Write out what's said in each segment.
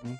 Mhm.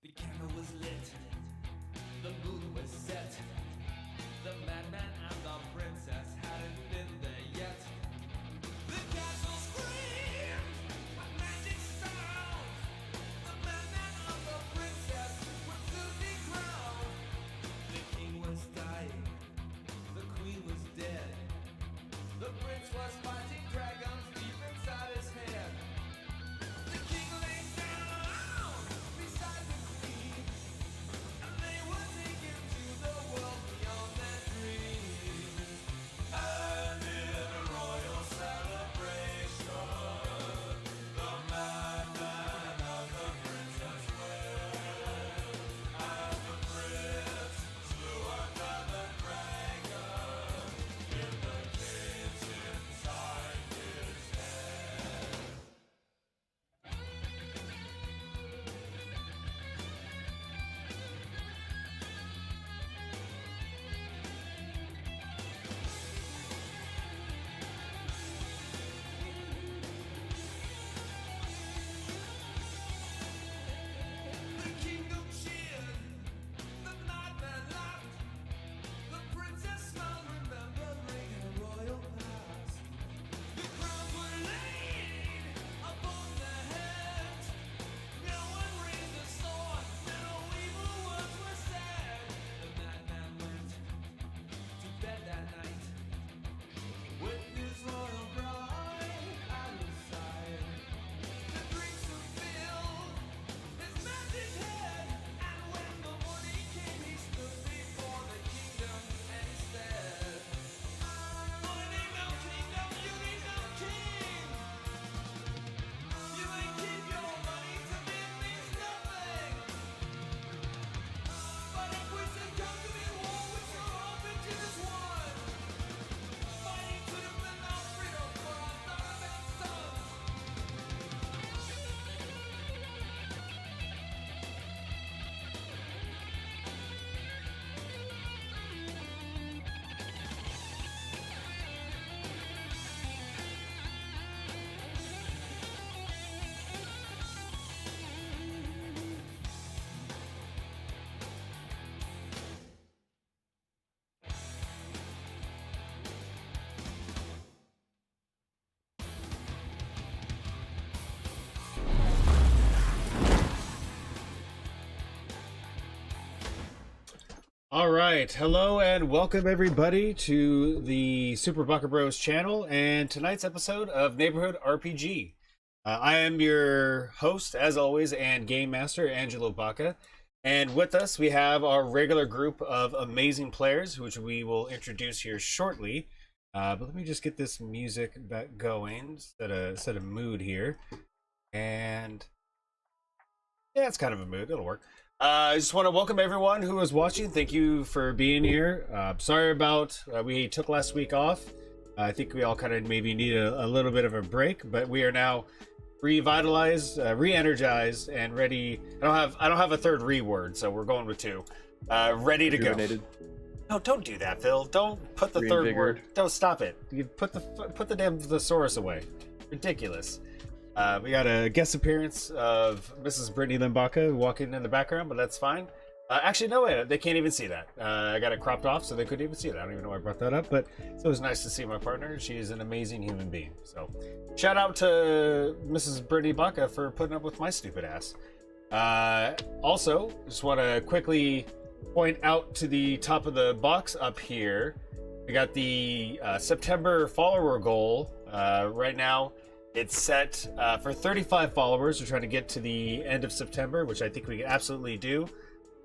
The candle was lit, the moon was set. The madman and the princess hadn't been there yet. The castle screamed a magic sound. The madman and the princess would soon be crowned. The king was dying, the queen was dead. The prince was fighting dragons deep inside his head. The king lay down beside the queen, and they were taken to the world beyond their dreams. And in a royal celebration, the madman and the princess wed, and the prince All right, hello and welcome everybody to the Super Bucker Bros channel and tonight's episode of Neighborhood RPG. I am your host, as always, and game master, Angelo Baca. And with us, we have our regular group of amazing players, which we will introduce here shortly. But let me just get this music back going, set a mood here. And yeah, it's kind of a mood, it'll work. I just want to welcome everyone who is watching. Thank you for being here. Sorry about we took last week off. I think we all kind of maybe need a little bit of a break, but we are now revitalized, re-energized, and ready. I don't have a third re-word, so we're going with two. Ready to go. No, don't do that, Phil. Don't put the third word. Don't stop it. You put the damn thesaurus away. Ridiculous. We got a guest appearance of Mrs. Brittany Limbaka walking in the background, but that's fine. Actually, no, wait, they can't even see that. I got it cropped off, so they couldn't even see that. I don't even know why I brought that up, but it's always nice to see my partner. She is an amazing human being. So, shout out to Mrs. Brittany Baca for putting up with my stupid ass. Also, just want to quickly point out to the top of the box up here. We got the September follower goal right now. It's set for 35 followers. We're trying to get to the end of September, which I think we can absolutely do.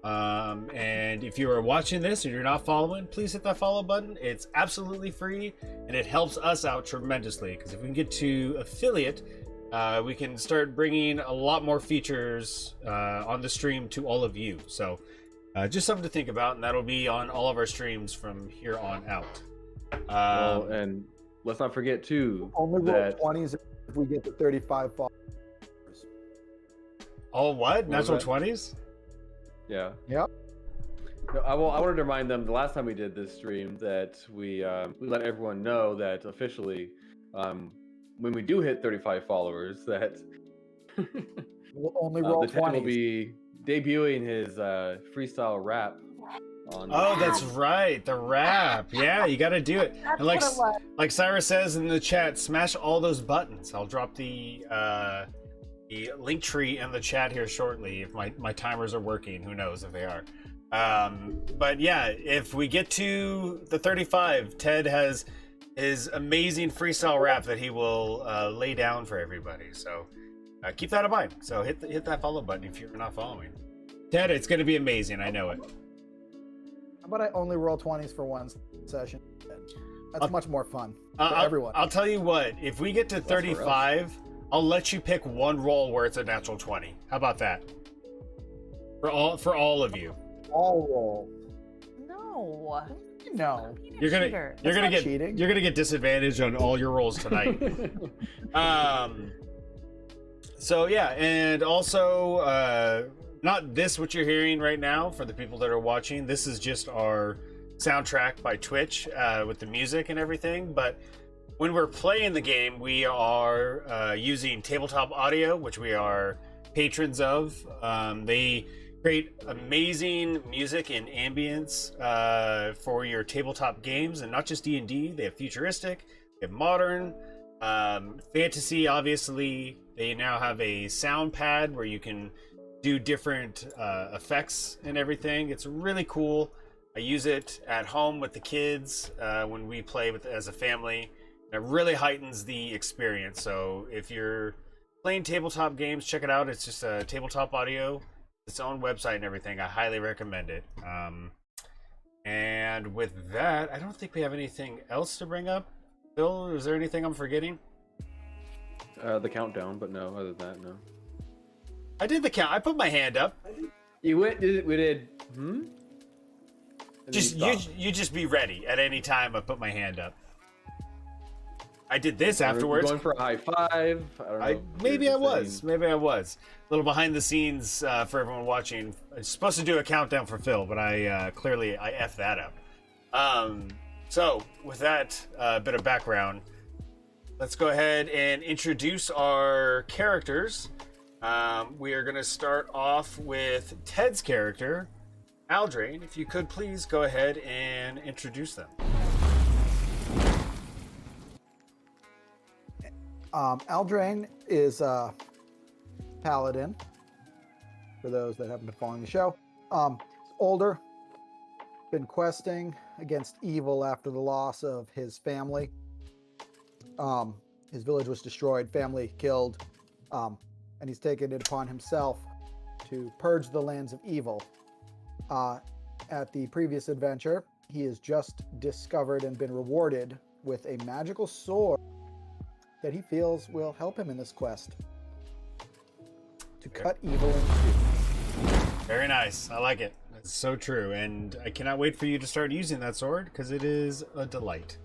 And if you are watching this and you're not following, please hit that follow button. It's absolutely free, and it helps us out tremendously. Because if we can get to affiliate, we can start bringing a lot more features on the stream to all of you. So just something to think about, and that'll be on all of our streams from here on out. Well, and let's not forget too only roll 20s if we get to 35 followers. Oh, what? Natural 20s? Yeah. Yep. No, I wanted to remind them the last time we did this stream that we let everyone know that officially, when we do hit 35 followers, that We'll only roll the Ted 20s. will be debuting his freestyle rap. Oh, that's right, the rap. Yeah, you got to do it. That's And what it was. like Cyrus says in the chat, smash all those buttons. I'll drop the link tree in the chat here shortly if my timers are working. Who knows if they are. But yeah, if we get to the 35, Ted has his amazing freestyle rap that he will lay down for everybody. So keep that in mind. So hit that follow button if you're not following. Ted, it's going to be amazing. I know it. How about I only roll 20s for one session? That's much more fun for everyone. I'll tell you what, if we get to 35, I'll let you pick one roll where it's a natural 20. How about that? For all of you. All roll. No. No. You're gonna get disadvantage on all your rolls tonight. So yeah, and also not this what you're hearing right now for the people that are watching. This is just our soundtrack by Twitch with the music and everything. But when we're playing the game, we are using tabletop audio, which we are patrons of. They create amazing music and ambience for your tabletop games, and not just D&D. They have futuristic, they have modern, fantasy. Obviously, they now have a sound pad where you can do different effects and everything. It's really cool. I use it at home with the kids when we play as a family. It really heightens the experience. So if you're playing tabletop games, check it out. It's just a tabletop audio, its own website and everything. I highly recommend it. And with that, I don't think we have anything else to bring up. Bill, is there anything I'm forgetting? The countdown, but no, other than that, no. I did the count. I put my hand up. You went. We did. You just be ready at any time. I put my hand up. I did this afterwards. We're going for a high five. I don't know. Maybe I was. A little behind the scenes for everyone watching. I'm supposed to do a countdown for Phil, but I clearly effed that up. So with that bit of background, let's go ahead and introduce our characters. We are going to start off with Ted's character, Aldrain. If you could please go ahead and introduce them. Aldrain is a paladin, for those that haven't been following the show. Older, been questing against evil after the loss of his family. His village was destroyed, family killed, and he's taken it upon himself to purge the lands of evil. At the previous adventure, he has just discovered and been rewarded with a magical sword that he feels will help him in this quest to cut evil in two. Very nice. I like it. That's so true. And I cannot wait for you to start using that sword because it is a delight.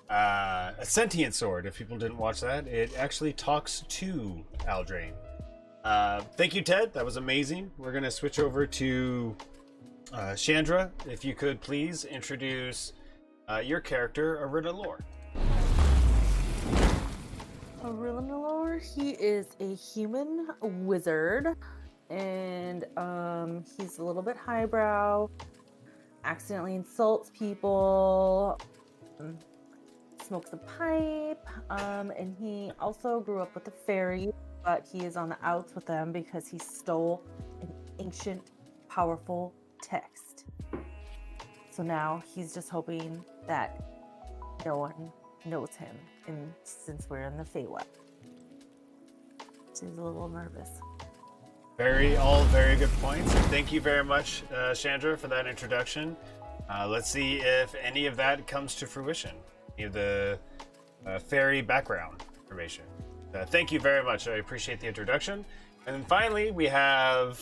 A sentient sword, if people didn't watch that. It actually talks to Aldrain. Thank you, Ted. That was amazing. We're going to switch over to Chandra. If you could please introduce your character, Aridalor. Rowen'a, he is a human wizard, and he's a little bit highbrow, accidentally insults people, smokes a pipe, and he also grew up with a fairy, but he is on the outs with them because he stole an ancient, powerful text. So now he's just hoping that no one knows him, and since we're in the Feywild. She's a little nervous. All very good points. Thank you very much, Chandra, for that introduction. Let's see if any of that comes to fruition. Any of the fairy background information. Thank you very much. I appreciate the introduction. And then finally, we have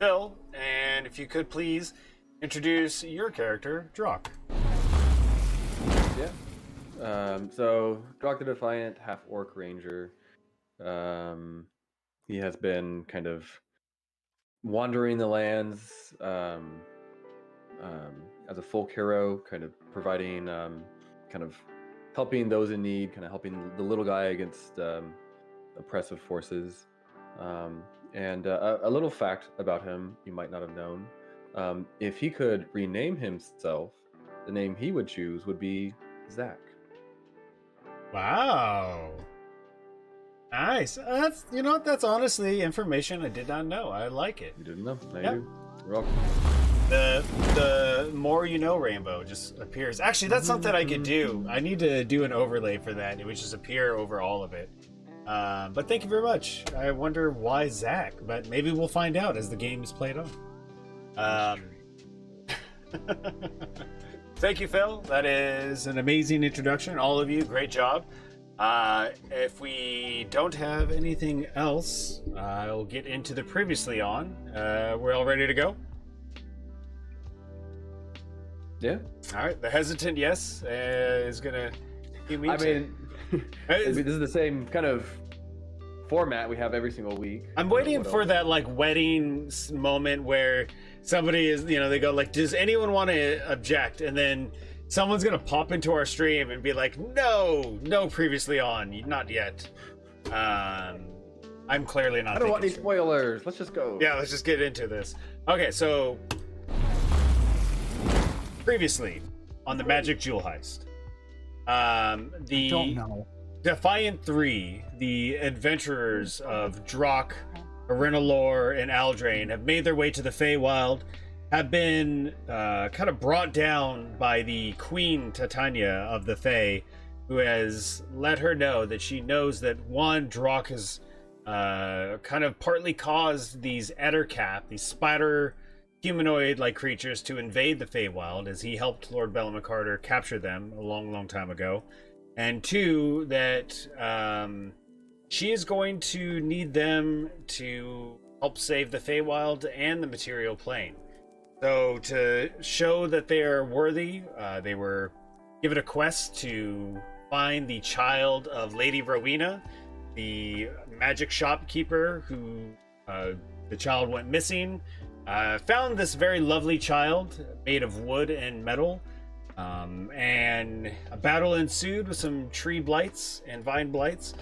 Phil. And if you could please introduce your character, Drock. Yeah. So Drock the Defiant, half orc ranger. He has been kind of wandering the lands as a folk hero, kind of providing, kind of helping those in need, kind of helping the little guy against oppressive forces. And a little fact about him you might not have known: if he could rename himself, the name he would choose would be Zach. Wow. Nice. That's honestly information I did not know. I like it. You didn't know? Now Yep. you do. You're welcome. The more you know rainbow just appears. Actually, that's something I could do. I need to do an overlay for that. It would just appear over all of it. But thank you very much. I wonder why Zach, but maybe we'll find out as the game's played on. Thank you, Phil. That is an amazing introduction. All of you, great job. If we don't have anything else, I'll get into the previously on. We're all ready to go? Yeah. All right. The hesitant yes is gonna give me. I mean, this is the same kind of format we have every single week. I'm waiting for that like wedding moment where somebody is, they go like, "Does anyone want to object?" And then someone's gonna pop into our stream and be like, "No, previously on, not yet." I'm clearly not. I don't want any straight. spoilers. Let's just go. Yeah, let's just get into this. Okay, so previously on the Magic Jewel Heist, the Don't know. Defiant 3, the adventurers of Drock, Aridalor, and Aldrain have made their way to the Feywild, have been kind of brought down by the Queen Titania of the Fey, who has let her know that she knows that Drock has kind of partly caused these Ettercap, these spider humanoid-like creatures, to invade the Feywild, as he helped Lord Bellamarcarter capture them a long, long time ago. And two, that she is going to need them to help save the Feywild and the material plane. So to show that they are worthy, they were given a quest to find the child of Lady Rowen'a, the magic shopkeeper who the child went missing. Found this very lovely child made of wood and metal, and a battle ensued with some tree blights and vine blights.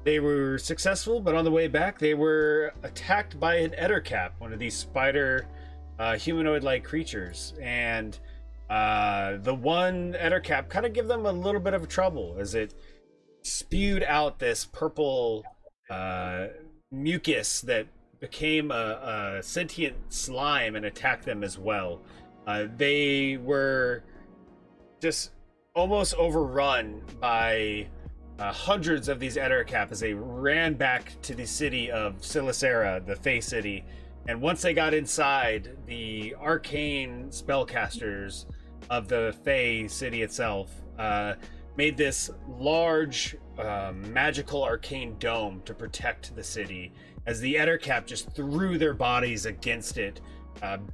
They were successful, but on the way back they were attacked by an Ettercap, one of these spider humanoid-like creatures, and the one Ettercap kind of gave them a little bit of trouble as it spewed out this purple mucus that became a sentient slime and attacked them as well. They were just almost overrun by hundreds of these Ettercap as they ran back to the city of Silicera, the Fey City. And once they got inside, the arcane spellcasters of the Fey City itself made this large magical arcane dome to protect the city, as the Ettercap just threw their bodies against it,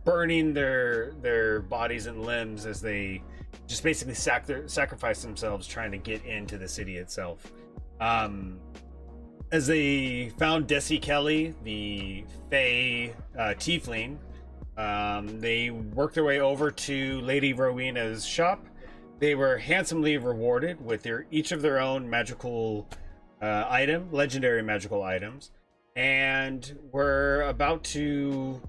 burning their bodies and limbs as they just basically sacrificed themselves trying to get into the city itself. As they found Desi Kelly, the Fey tiefling, they worked their way over to Lady Rowena's shop. They were handsomely rewarded with each of their own magical legendary magical items, and were about to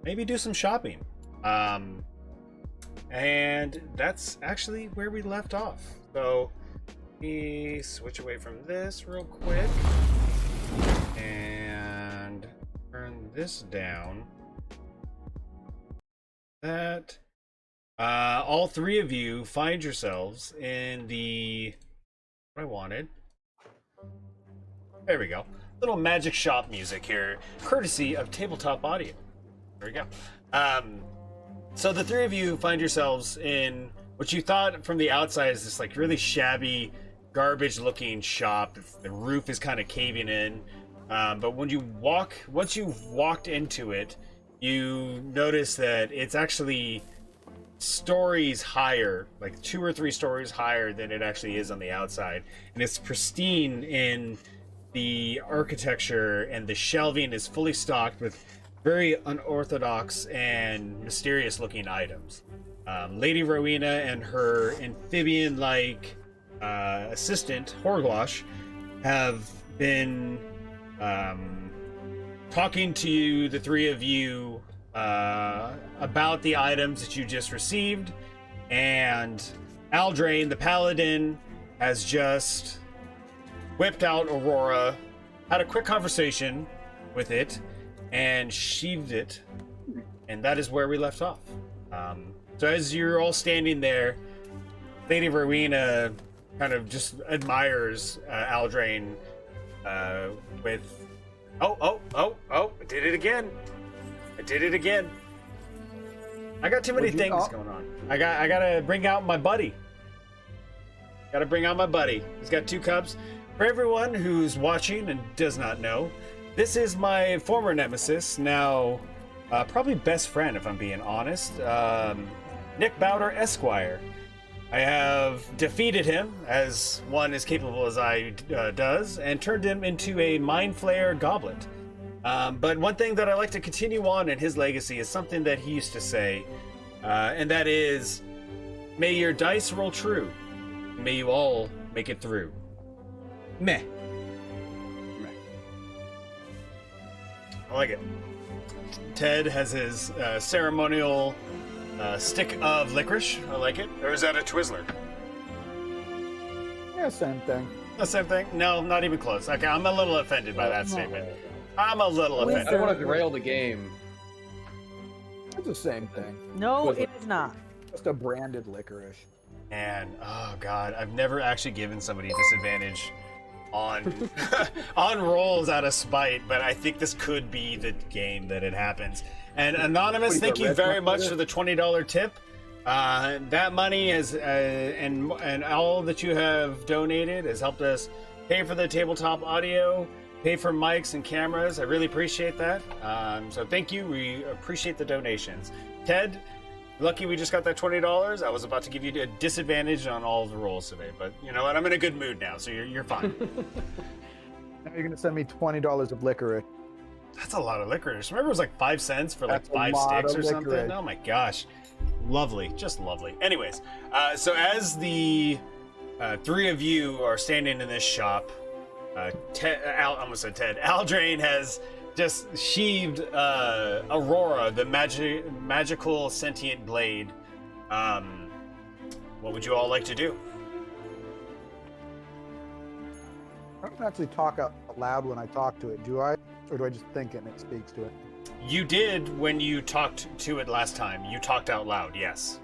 maybe do some shopping. And that's actually where we left off. So let me switch away from this real quick and turn this down. That all three of you find yourselves in what I wanted. There we go. Little magic shop music here, courtesy of Tabletop Audio. There we go. So the three of you find yourselves in what you thought from the outside is this like really shabby, garbage-looking shop. The roof is kind of caving in, but once you've walked into it, you notice that it's actually stories higher, like 2 or 3 stories higher than it actually is on the outside, and it's pristine in the architecture, and the shelving is fully stocked with very unorthodox and mysterious looking items. Lady Rowen'a and her amphibian-like assistant, Horglosh, have been talking to you, the three of you, about the items that you just received, and Aldrain, the paladin, has just whipped out Aurora, had a quick conversation with it, and sheathed it, and that is where we left off. So as you're all standing there, Lady Rowen'a kind of just admires Aldrain with, oh, I did it again. I got too many things going on. I gotta bring out my buddy. He's got 2 cups. For everyone who's watching and does not know, this is my former nemesis, now probably best friend, if I'm being honest, Nick Bowder Esquire. I have defeated him, as one as capable as I does, and turned him into a Mind Flayer goblet. But one thing that I like to continue on in his legacy is something that he used to say, and that is, may your dice roll true, may you all make it through. Meh. I like it. Ted has his ceremonial stick of licorice. I like it. Or is that a Twizzler? Yeah, same thing. The same thing? No, not even close. Okay, I'm a little offended by that statement. I'm a little I offended. don't want to derail the game. It's the same thing. No, it is not. Just a branded licorice. And oh god, I've never actually given somebody disadvantage on on rolls out of spite, but I think this could be the game that it happens. And Anonymous, thank you very much for the $20 tip. That money is and all that you have donated has helped us pay for the tabletop audio, pay for mics and cameras. I really appreciate that. So thank you. We appreciate the donations. Ted, lucky we just got that $20. I was about to give you a disadvantage on all of the rolls today, but you know what? I'm in a good mood now, so you're fine. Now you're gonna send me $20 of licorice. That's a lot of licorice. Remember it was like 5 cents for like That's a 5 lot sticks of or something? licorice. Oh my gosh. Lovely. Just lovely. Anyways, so as the 3 of you are standing in this shop, I almost said Ted. Aldrain has just sheathed Aurora, the magical sentient blade. What would you all like to do? I don't actually talk out loud when I talk to it, do I? Or do I just think it and it speaks to it? You did when you talked to it last time. You talked out loud, yes.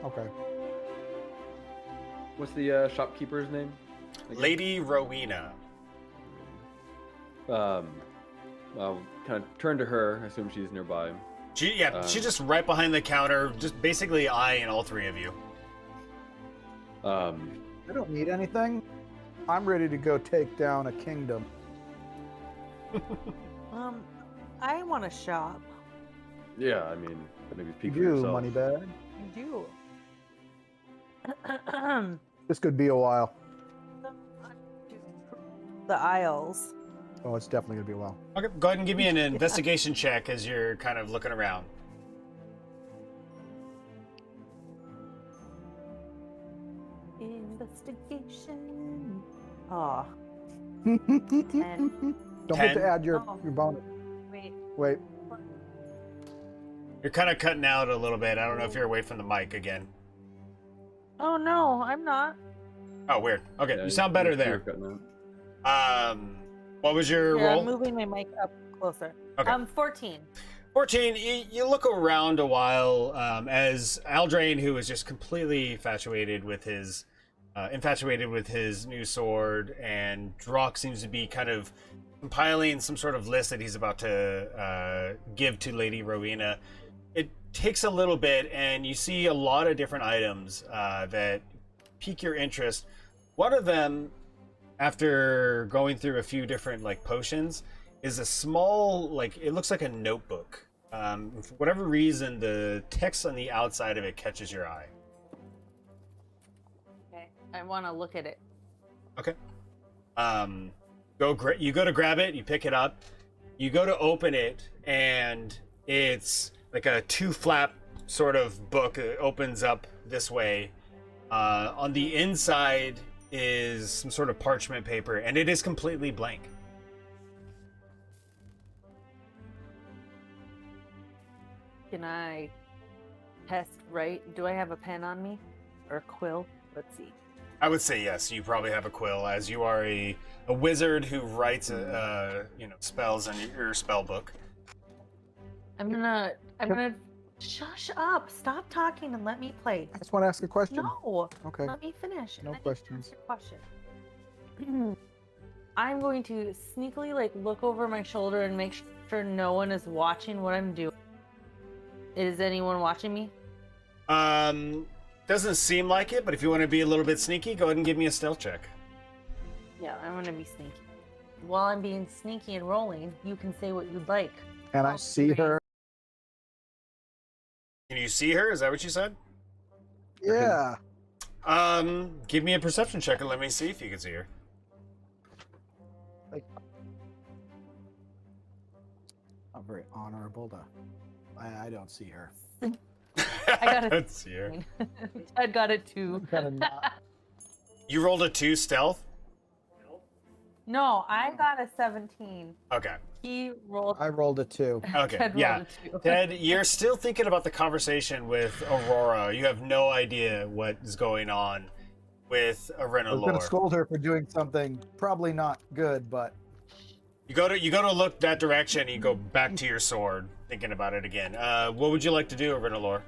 Okay. What's the shopkeeper's name? Again? Lady Rowen'a. I'll kind of turn to her. I assume she's nearby. She's just right behind the counter, just basically eyeing all three of you. I don't need anything. I'm ready to go take down a kingdom. I want to shop. Yeah, I mean, maybe You speak for do, yourself. Moneybag. You do. This could be a while. The aisles. Oh, it's definitely gonna be a while. Okay, go ahead and give me an investigation check as you're kind of looking around. Investigation. Oh, Don't 10. get 10? to add your Oh. bonus. Wait. Wait. You're kind of cutting out a little bit. I don't know if you're away from the mic again. Oh no, I'm not. Oh, weird. Okay, Yeah, you sound better you're there. cutting out. What was your Yeah, roll? I'm moving my mic up closer. Okay. 14. 14, you look around a while as Aldrain, who is just completely infatuated with his new sword, and Drock seems to be kind of compiling some sort of list that he's about to give to Lady Rowen'a. It takes a little bit, and you see a lot of different items that pique your interest. One of them, after going through a few different potions, is a small, it looks like a notebook. For whatever reason, the text on the outside of it catches your eye. Okay. I want to look at it. Okay. You go to grab it, you pick it up, you go to open it, and it's like a two-flap sort of book. It opens up this way. On the inside is some sort of parchment paper, and it is completely blank. Can I test write? Do I have a pen on me? Or a quill? Let's see. I would say yes. You probably have a quill, as you are a wizard who writes spells in your spell book. I'm gonna shush up. Stop talking and let me play. I just want to ask a question. No. Okay. Let me finish. and No then you can questions. ask your question. I'm going to sneakily look over my shoulder and make sure no one is watching what I'm doing. Is anyone watching me? Doesn't seem like it, but if you want to be a little bit sneaky, go ahead and give me a stealth check. Yeah, I'm gonna be sneaky. While I'm being sneaky and rolling, you can say what you'd like. Can I see her? Can you see her? Is that what you said? Yeah. Give me a perception check and let me see if you can see her. I'm very honorable to. I don't see her. I got it. don't see her. Ted got it too. Kind of not. You rolled a 2 stealth? No, I got a 17. Okay. He rolled. I rolled a 2. Okay. Ted Yeah. rolled a 2. Ted, you're still thinking about the conversation with Aurora. You have no idea what is going on with I was going to Arenalore. scold her for doing something probably not good, but You go to look that direction. You go back to your sword, thinking about it again. What would you like to do, Arenalore?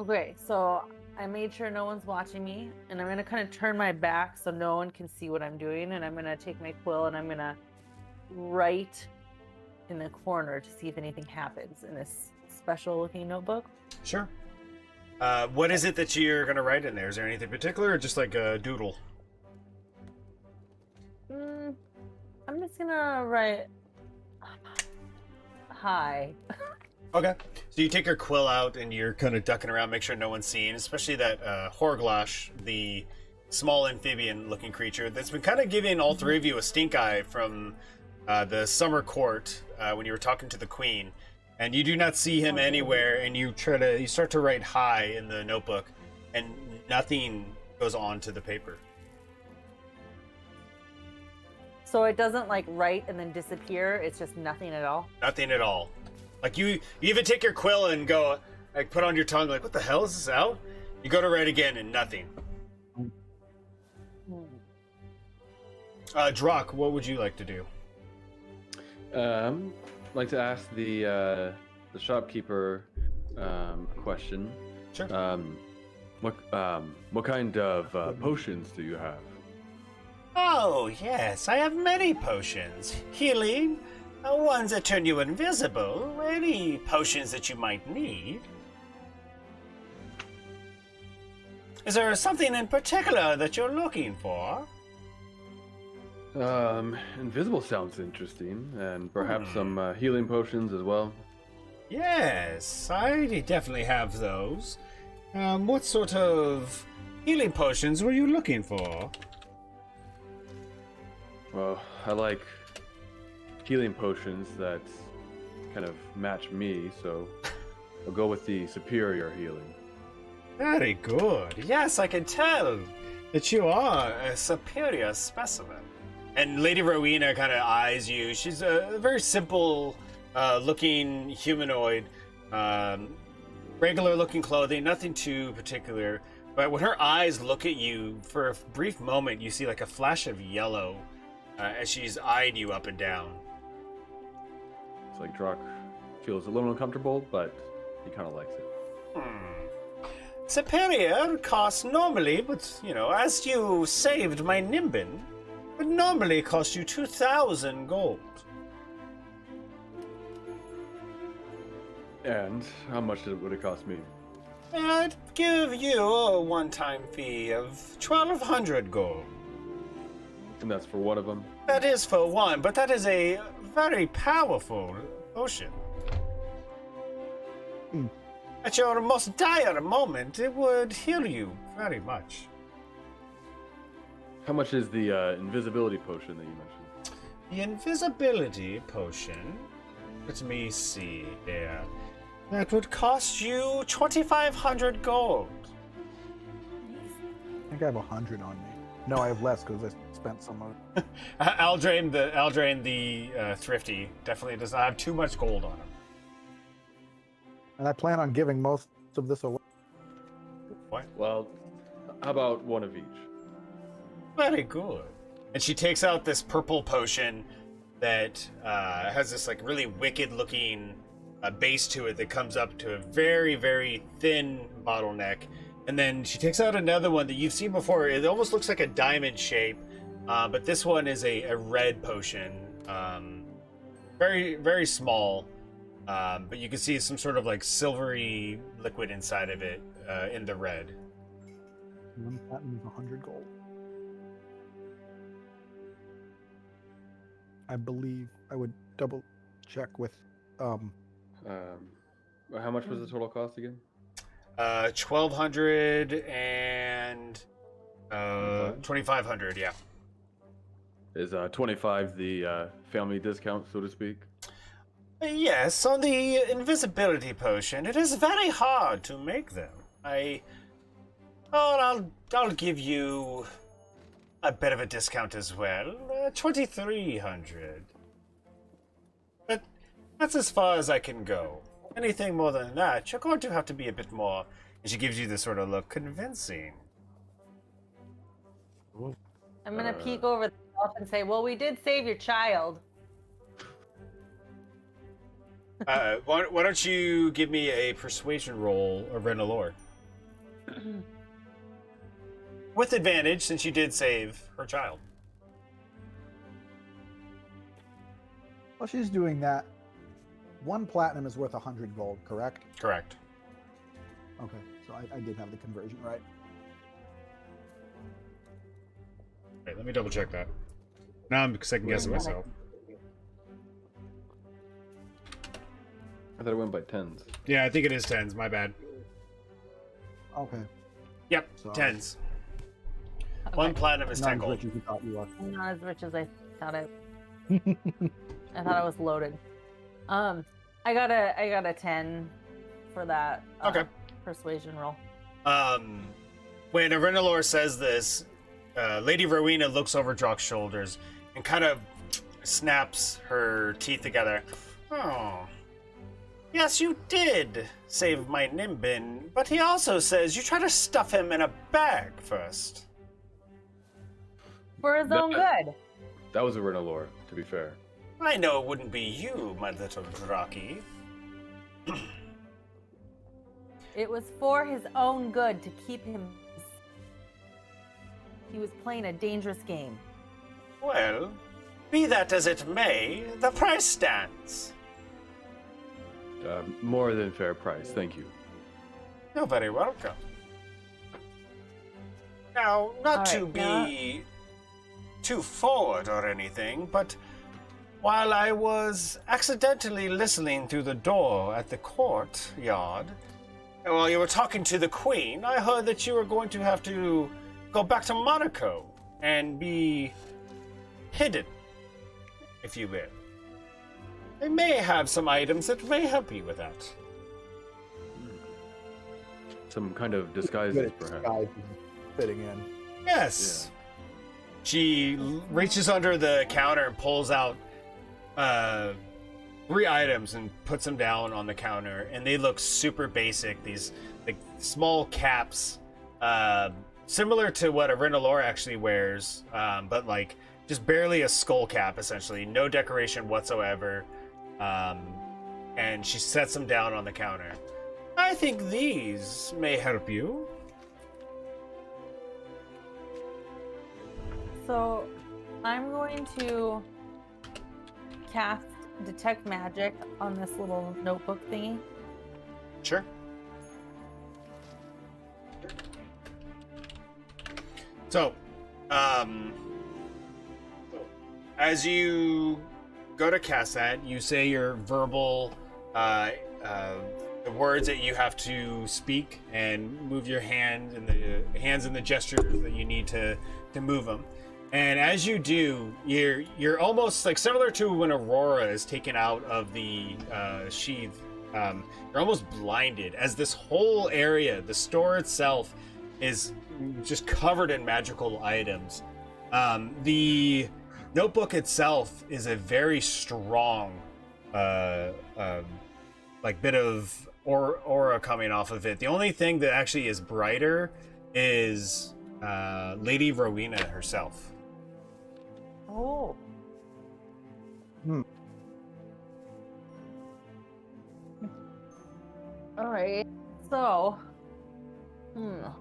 Okay, so I made sure no one's watching me, and I'm gonna kind of turn my back so no one can see what I'm doing, and I'm gonna take my quill and I'm gonna write in the corner to see if anything happens in this special-looking notebook. Sure. What is it that you're gonna write in there? Is there anything particular, or just like a doodle? I'm just gonna write hi. Okay. So you take your quill out and you're kind of ducking around, make sure no one's seeing, especially that Horglash, the small amphibian-looking creature that's been kind of giving all three of you a stink eye from the summer court when you were talking to the queen, and you do not see him anywhere. And you start to write hi in the notebook, and nothing goes on to the paper. So it doesn't write and then disappear. It's just nothing at all. Nothing at all. You even take your quill and go, put on your tongue, what the hell is this out? You go to write again and nothing. Drock, what would you like to do? I'd like to ask the shopkeeper a question. Sure. What kind of potions do you have? Oh, yes, I have many potions. Healing, ones that turn you invisible, any potions that you might need. Is there something in particular that you're looking for? Invisible sounds interesting, and perhaps some healing potions as well. Yes, I definitely have those. What sort of healing potions were you looking for? Well, I like healing potions that kind of match me, so I'll go with the superior healing. Very good. Yes, I can tell that you are a superior specimen. And Lady Rowen'a kind of eyes you. She's a very simple looking humanoid. Regular looking clothing, nothing too particular. But when her eyes look at you, for a brief moment, you see like a flash of yellow as she's eyeing you up and down. It's like Drock feels a little uncomfortable, but he kind of likes it. Superior costs normally, but as you saved my Nimbin, would normally cost you 2,000 gold. And how much would it cost me? I'd give you a one-time fee of 1,200 gold. And that's for one of them? That is for one, but that is a very powerful potion. At your most dire moment, it would heal you very much. How much is the invisibility potion that you mentioned? The invisibility potion, let me see here. That would cost you 2,500 gold. I think I have 100 on me. No, I have less because I spent some of it. Aldrain the thrifty definitely does not have too much gold on him. And I plan on giving most of this away. What? Well, how about one of each? Very good. And she takes out this purple potion that has this like really wicked looking base to it that comes up to a very, very thin bottleneck. And then she takes out another one that you've seen before. It almost looks like a diamond shape, but this one is a red potion. Very, very small, but you can see some sort of like silvery liquid inside of it in the red. One platinum is 100 gold. I believe I would double check with How much was the total cost again? 1,200 and 2,500. Yeah. Is 25 the family discount, so to speak? Yes, on the invisibility potion, it is very hard to make them. I'll give you a bit of a discount as well, 2,300. But that's as far as I can go. Anything more than that, you're going to have to be a bit more. And she gives you this sort of look, convincing. I'm gonna peek over the shelf and say, "Well, we did save your child." Why don't you give me a persuasion roll of Renalore? With advantage, since you did save her child. While she's doing that, one platinum is worth 100 gold, correct? Correct. Okay, so I did have the conversion right. Wait, let me double check that. Now I'm second guessing myself. I thought it went by tens. Yeah, I think it is tens. My bad. Okay. Yep, So- tens. Okay. One platinum is Not 10 as gold. rich as you thought you were. Not as rich as I thought I thought I was loaded. I got a 10 for that Okay. persuasion roll. When Renalore says this, Lady Rowen'a looks over Drock's shoulders and kind of snaps her teeth together. Oh. Yes, you did save my Nimbin, but he also says you try to stuff him in a bag first. For his own good. That was a Renalore, to be fair. I know it wouldn't be you, my little Rocky. It was for his own good to keep him. He was playing a dangerous game. Well, be that as it may, the price stands. More than fair price, thank you. You're very welcome. Now, not to Alright, now- be too forward or anything, but while I was accidentally listening through the door at the courtyard, and while you were talking to the Queen, I heard that you were going to have to go back to Monaco and be hidden, if you will. I may have some items that may help you with that. Some kind of Good disguises, at perhaps. disguising, fitting in. Yes. She reaches under the counter and pulls out 3 items and puts them down on the counter, and they look super basic. These like small caps, similar to what a Renalor actually wears, but like just barely a skull cap, essentially. No decoration whatsoever. And she sets them down on the counter. I think these may help you. So, I'm going to cast Detect Magic on this little notebook thingy. Sure. So, as you go to cast that, you say your verbal, the words that you have to speak, and move your hand and the hands and the gestures that you need to move them. And as you do, you're almost like similar to when Aurora is taken out of the sheath. You're almost blinded as this whole area, the store itself, is just covered in magical items. The notebook itself is a very strong, like bit of aura coming off of it. The only thing that actually is brighter is Lady Rowen'a herself. Oh. All right. So, I'm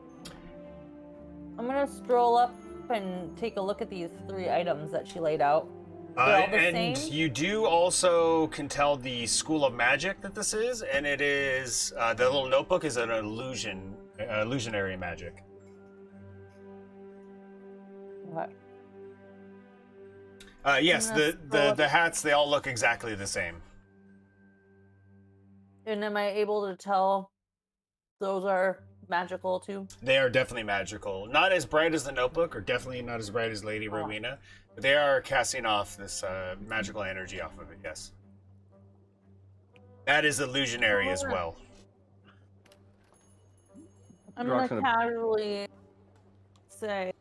gonna stroll up and take a look at these 3 items that she laid out. They're all the And same? you do also can tell the school of magic that this is, and it is the little notebook is an illusionary magic. What? Yes, I'm gonna the scroll the up. hats, they all look exactly the same. And am I able to tell those are magical too? They are definitely magical. Not as bright as the notebook, or definitely not as bright as Lady Rowen'a, but they are casting off this magical energy off of it, yes. That is illusionary as well. I'm Drock's gonna gonna- casually say,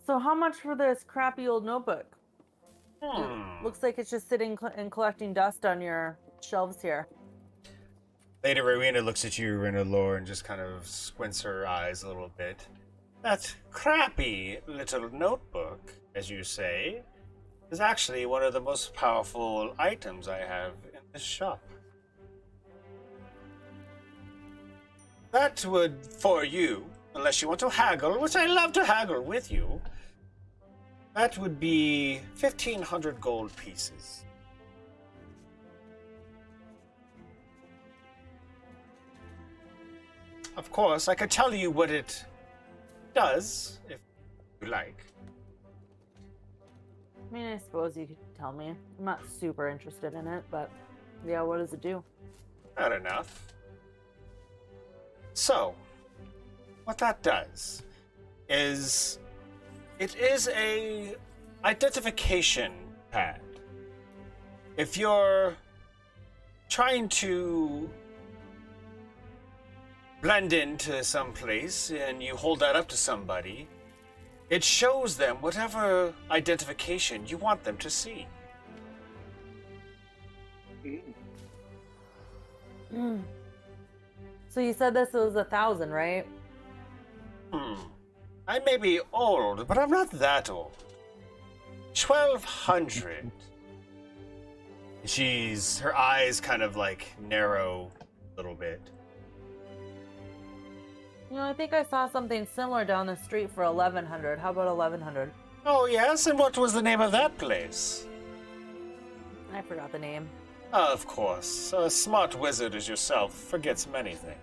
so how much for this crappy old notebook? Looks like it's just sitting and collecting dust on your shelves here. Lady Rowen'a looks at you, Renalor, and just kind of squints her eyes a little bit. That crappy little notebook, as you say, is actually one of the most powerful items I have in this shop. That would, for you, unless you want to haggle, which I love to haggle with you, that would be 1,500 gold pieces. Of course, I could tell you what it does, if you like. I mean, I suppose you could tell me. I'm not super interested in it, but yeah, what does it do? Fair enough. So, what that does is it is a identification pad. If you're trying to blend into some place and you hold that up to somebody, it shows them whatever identification you want them to see. So you said this was 1,000, right? I may be old, but I'm not that old. 1,200. Her eyes kind of like narrow a little bit. You know, I think I saw something similar down the street for 1,100. How about 1,100? Oh, yes? And what was the name of that place? I forgot the name. Of course. A smart wizard as yourself forgets many things.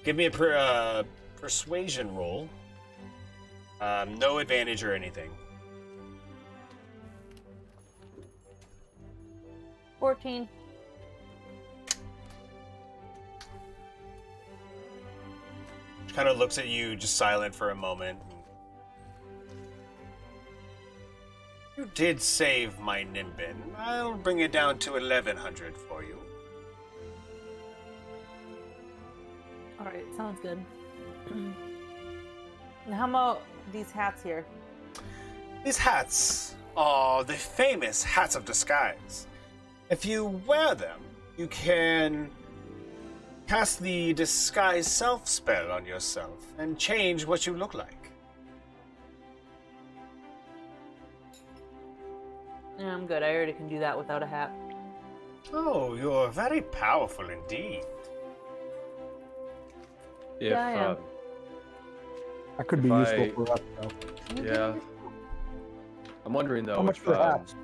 Give me a persuasion roll. No advantage or anything. 14. She kind of looks at you, just silent for a moment. You did save my Nimbin. I'll bring it down to 1,100 for you. All right, sounds good. And how about these hats here? These hats are the famous hats of disguise. If you wear them, you can cast the disguise self spell on yourself and change what you look like. Yeah, I'm good. I already can do that without a hat. Oh, you're very powerful indeed. If, Yeah, I am. That could be If useful I- for us, though. Yeah. I'm wondering though How much for the hats?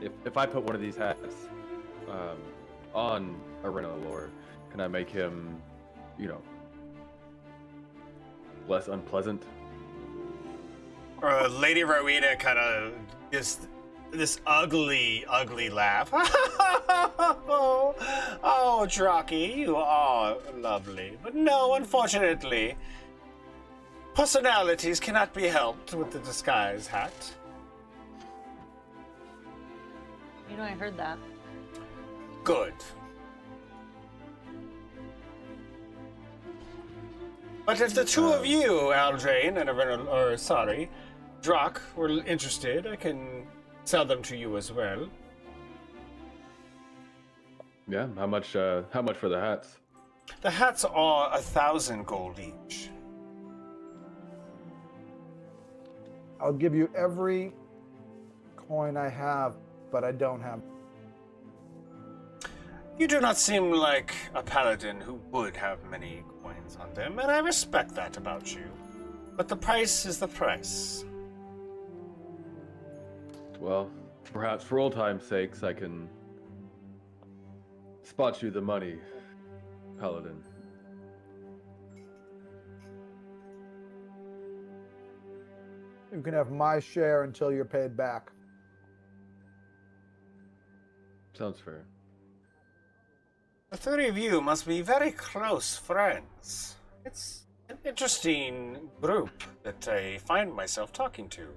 if I put one of these hats on a Lore, can I make him, less unpleasant? Lady Rowen'a kind of just this ugly laugh. Oh, Drocky, you are lovely. But no, unfortunately, personalities cannot be helped with the disguise hat. You know, I heard that. Good. But if the two of you, Aldrain and Drock, were interested, I can sell them to you as well. Yeah. How much for the hats? The hats are 1,000 gold each. I'll give you every coin I have, but I don't have. You do not seem like a paladin who would have many coins on them, and I respect that about you. But the price is the price. Well, perhaps for old time's sakes, I can spot you the money, Paladin. You can have my share until you're paid back. Sounds fair. The three of you must be very close friends. It's an interesting group that I find myself talking to.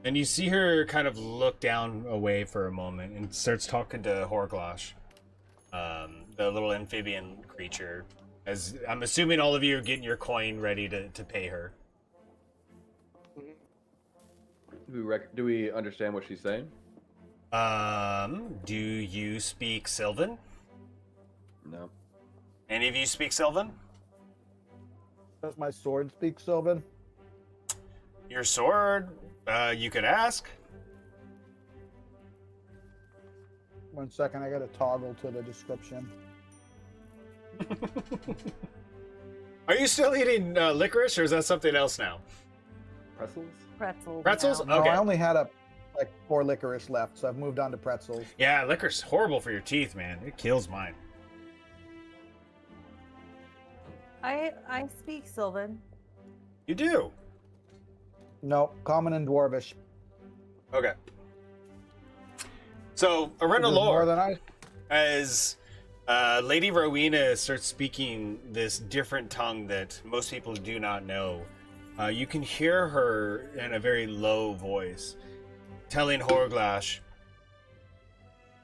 And you see her kind of look down away for a moment and starts talking to Horglash, the little amphibian creature. As I'm assuming all of you are getting your coin ready to pay her. Do we understand what she's saying? Do you speak Sylvan? No. Any of you speak Sylvan? Does my sword speak Sylvan? Your sword? You could ask. 1 second, I gotta toggle to the description. Are you still eating licorice, or is that something else now? Pretzels? Pretzels. Pretzels? now. No, Okay. I only had 4 licorice left, so I've moved on to pretzels. Yeah, licorice is horrible for your teeth, man. It kills mine. I speak Sylvan. You do? No, common and dwarvish. Okay. So, Arena Which is more Lore, than I. as Lady Rowen'a starts speaking this different tongue that most people do not know, you can hear her in a very low voice telling Horglash,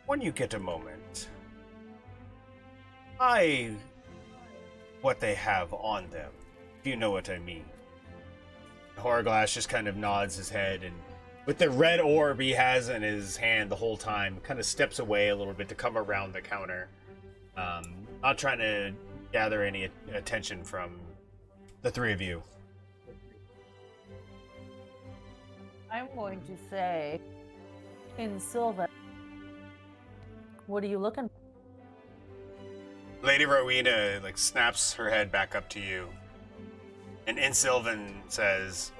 when you get a moment, what they have on them, if you know what I mean. Horglash just kind of nods his head, and with the red orb he has in his hand the whole time, kind of steps away a little bit to come around the counter. Not trying to gather any attention from the three of you. I'm going to say, in Sylvan, what are you looking for? Lady Rowena like snaps her head back up to you, and in Sylvan says,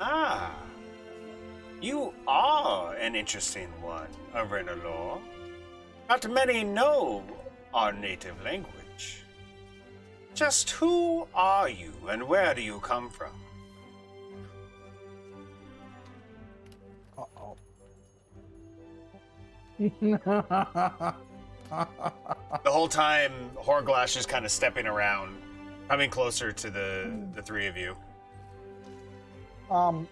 "Ah, you are an interesting one, Arenalor. Not many know our native language. Just who are you, and where do you come from?" Uh-oh. The whole time, Horglash is kind of stepping around, coming closer to the three of you. Can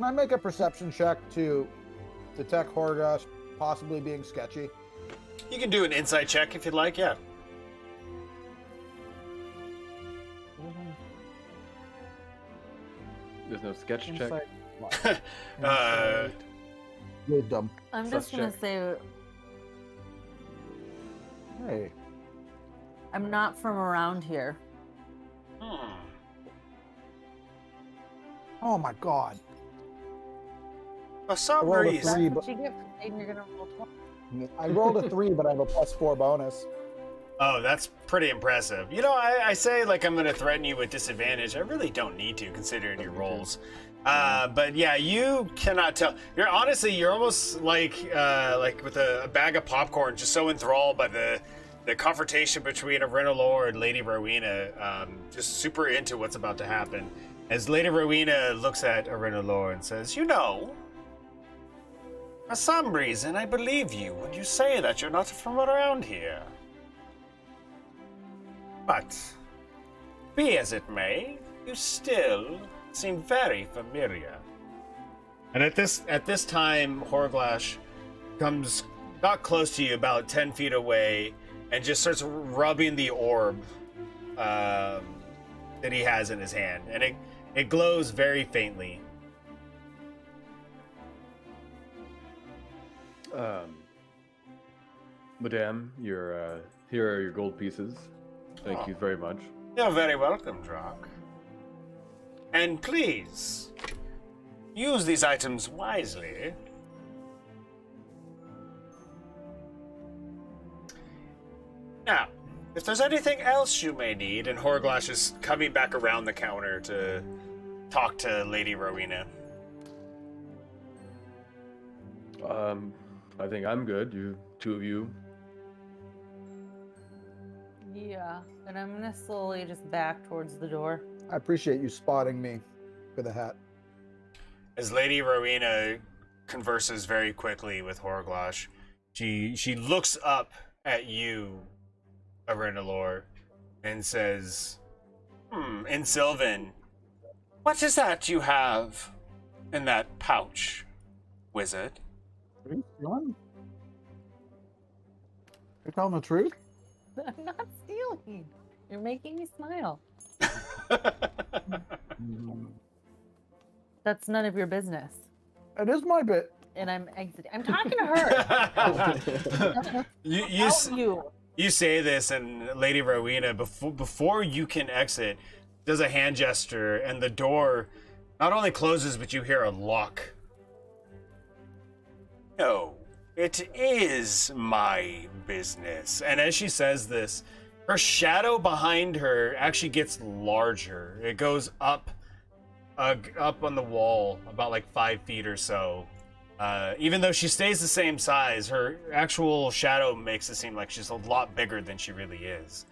I make a perception check to detect Horgosh possibly being sketchy? You can do an insight check if you'd like, yeah. There's no sketch check. Insight. Uh, Wisdom. I'm Sus just gonna check. say Hey. I'm not from around here. hmm. Oh my god. For some rolled a reason, three. That's what you get for saying you're gonna roll 20. I rolled a 3, but I have a +4 bonus. oh, that's pretty impressive. You know, I say like I'm going to threaten you with disadvantage. I really don't need to, considering your rolls. But yeah, you cannot tell. You're almost like with a bag of popcorn, just so enthralled by the confrontation between Arenalor and Lady Rowena, just super into what's about to happen. As Lady Rowena looks at Arenalor and says, "You know, for some reason, I believe you when you say that you're not from around here. But, be as it may, you still seem very familiar." And at this time, Horglash comes not close to you, about 10 feet away, and just starts rubbing the orb that he has in his hand. And it glows very faintly. Madame, here are your gold pieces. Thank you very much. You're very welcome, Drock. And please, use these items wisely. Now, if there's anything else you may need, and Horglash is coming back around the counter to talk to Lady Rowena. I think I'm good. You two of you. Yeah, and I'm gonna slowly just back towards the door. I appreciate you spotting me with a hat. As Lady Rowena converses very quickly with Horglash, she looks up at you, Arenalor, and says, in Sylvan, "What is that you have in that pouch, wizard?" Are you stealing? You're telling the truth? I'm not stealing. You're making me smile. That's none of your business. It is my bit. And I'm exiting. I'm talking to her. you say this, and Lady Rowena, before you can exit, does a hand gesture, and the door not only closes, but you hear a lock. "No, it is my business." And as she says this, her shadow behind her actually gets larger. It goes up on the wall about like 5 feet or so. Even though she stays the same size, her actual shadow makes it seem like she's a lot bigger than she really is.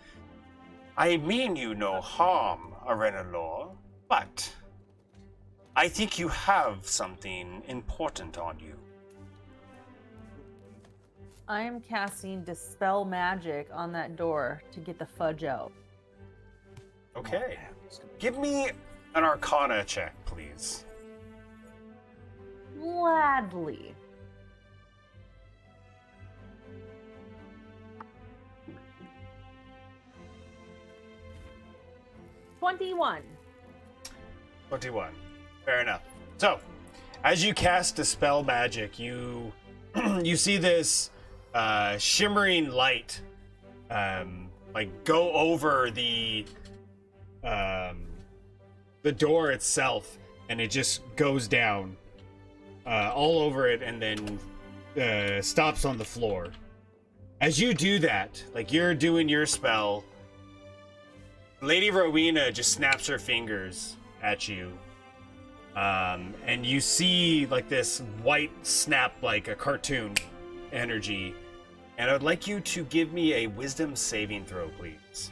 "I mean you no harm, Arenalor, but I think you have something important on you." I am casting Dispel Magic on that door to get the fudge out. Okay. Give me an Arcana check, please. Gladly. $21. 21. Fair enough. So, as you cast Dispel Magic, you you see this shimmering light like go over the door itself, and it just goes down all over it, and then stops on the floor. As you do that, like you're doing your spell, Lady Rowen'a just snaps her fingers at you. And you see like this white snap, like a cartoon energy. And I would like you to give me a wisdom saving throw, please.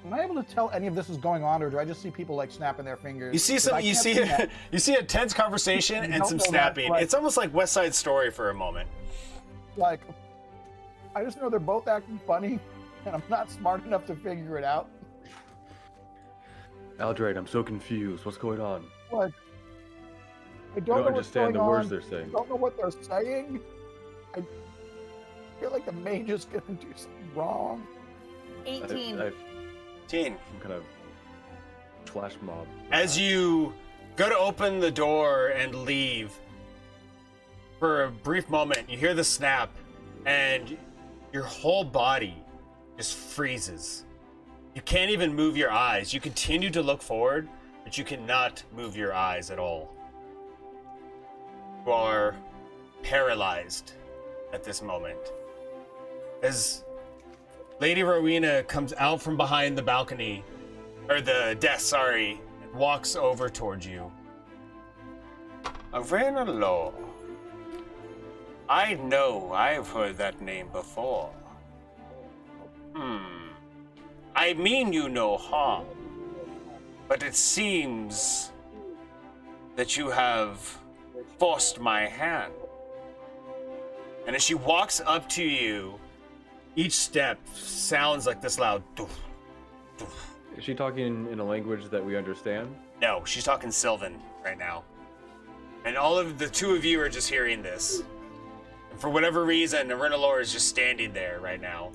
Am I able to tell any of this is going on, or do I just see people like snapping their fingers? You see 'Cause I some. You can't see. see that. You see a tense conversation You and don't some know that, snapping. but- It's almost like West Side Story for a moment. Like, I just know they're both acting funny, and I'm not smart enough to figure it out. Aldrade, I'm so confused. What's going on? Like, I I don't don't know what's understand going the words on. they're I saying. don't know what they're saying. I feel like the mage is gonna do something wrong. 18. I've Teen. some kind of flash mob. As you go to open the door and leave, for a brief moment, you hear the snap, and your whole body just freezes. You can't even move your eyes. You continue to look forward, but you cannot move your eyes at all. You are paralyzed at this moment. As Lady Rowen'a comes out from behind the balcony, or the desk, sorry, and walks over towards you. Rowen'a Law. I know I've heard that name before. I mean you no harm, but it seems that you have forced my hand. And as she walks up to you, each step sounds like this loud doof, doof. Is she talking in a language that we understand? No, she's talking Sylvan right now. And all of the two of you are just hearing this. And for whatever reason, Rowen'a Law is just standing there right now.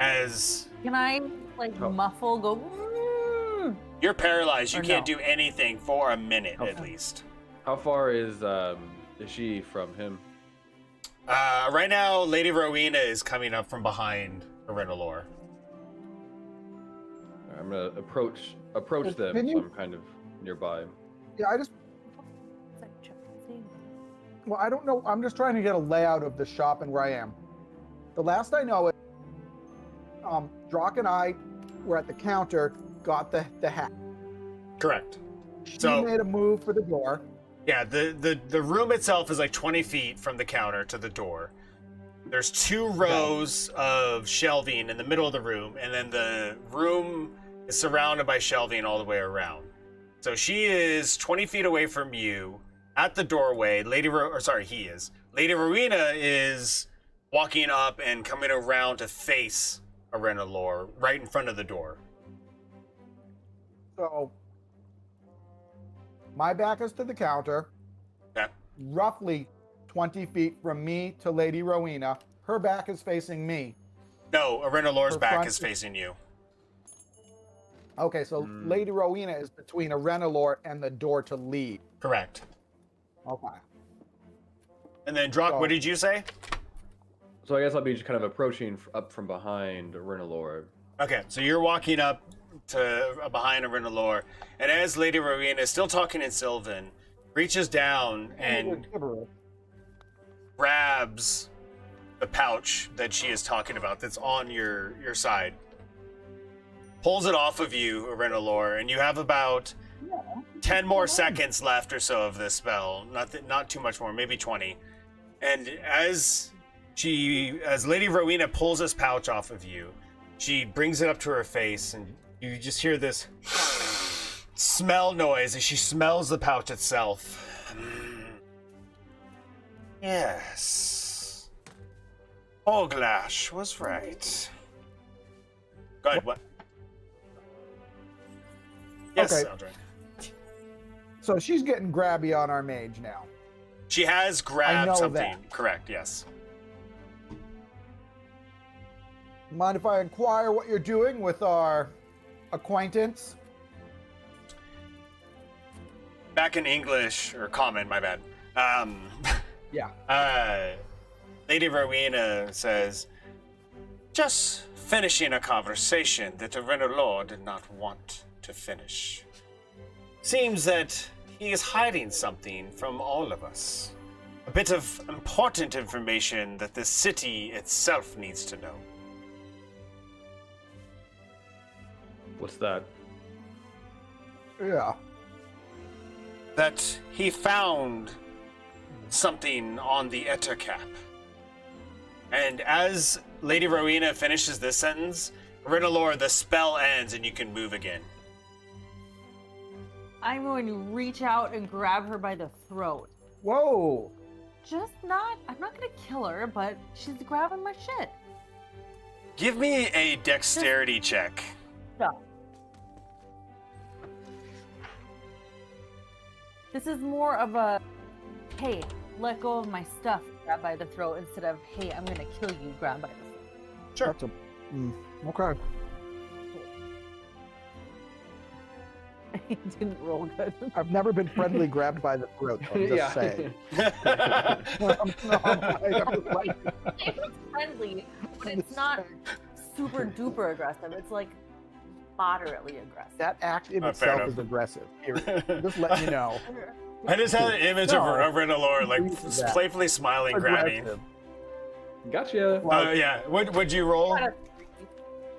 As Can I like Oh. muffle go? "Mm." you're paralyzed, you Or can't no? do anything for a minute at Okay. least. How far is she from him? Right now, Lady Rowen'a is coming up from behind Rowen'a Law. I'm gonna approach them, Can so you- I'm kind of nearby. Yeah, well, I don't know. I'm just trying to get a layout of the shop and where I am. The last I know, Drock and I were at the counter, got the hat. Correct. She So- made a move for the door. Yeah, the room itself is like 20 feet from the counter to the door. There's two rows of shelving in the middle of the room, and then the room is surrounded by shelving all the way around. So she is 20 feet away from you at the doorway. Lady Rowen'a is walking up and coming around to face Rowen'a Law right in front of the door. So my back is to the counter, Okay. roughly 20 feet from me to Lady Rowen'a. Her back is facing me. No, Rowen'a Law's Her back front is is- facing you. Okay, so Lady Rowen'a is between Rowen'a Law and the door to leave. Correct. Okay. And then, Drock, So- what did you say? So I guess I'll be just kind of approaching up from behind Rowen'a Law. Okay, so you're walking up to behind Rowen'a Law, and as Lady Rowen'a is still talking in Sylvan, reaches down and grabs the pouch that she is talking about that's on your side. Pulls it off of you, Rowen'a Law, and you have about 10 more seconds left or so of this spell. Not too much more, maybe 20. And as Lady Rowen'a pulls this pouch off of you, she brings it up to her face, and you just hear this smell noise as she smells the pouch itself. Yes. Oglash was right. Go ahead, what? Yes, Okay. Eldrin. So she's getting grabby on our mage now. She has grabbed know something. that. Correct, yes. Mind if I inquire what you're doing with our acquaintance? Back in English, or common, my bad. Yeah. Lady Rowen'a says, just finishing a conversation that Rowen'a Law did not want to finish. seems that he is hiding something from all of us. A bit of important information that the city itself needs to know. What's that? Yeah. That he found something on the Ettercap. And as Lady Rowen'a finishes this sentence, Renalor, the spell ends and you can move again. I'm going to reach out and grab her by the throat. Whoa. I'm not gonna kill her, but she's grabbing my shit. Give me a dexterity check. No. This is more of a, hey, let go of my stuff, grab by the throat, instead of, hey, I'm gonna kill you, grab by the throat. Sure. That's okay. It didn't roll good. I've never been friendly grabbed by the throat. So I'm just saying. It's friendly, but it's not super duper aggressive. It's like moderately aggressive. That act in Fair itself enough. is aggressive. Here, just letting you know. I just had an image No. of Renalor like Agree with that. playfully smiling, grabbing. Aggressive. Gotcha. Yeah. What'd you roll? I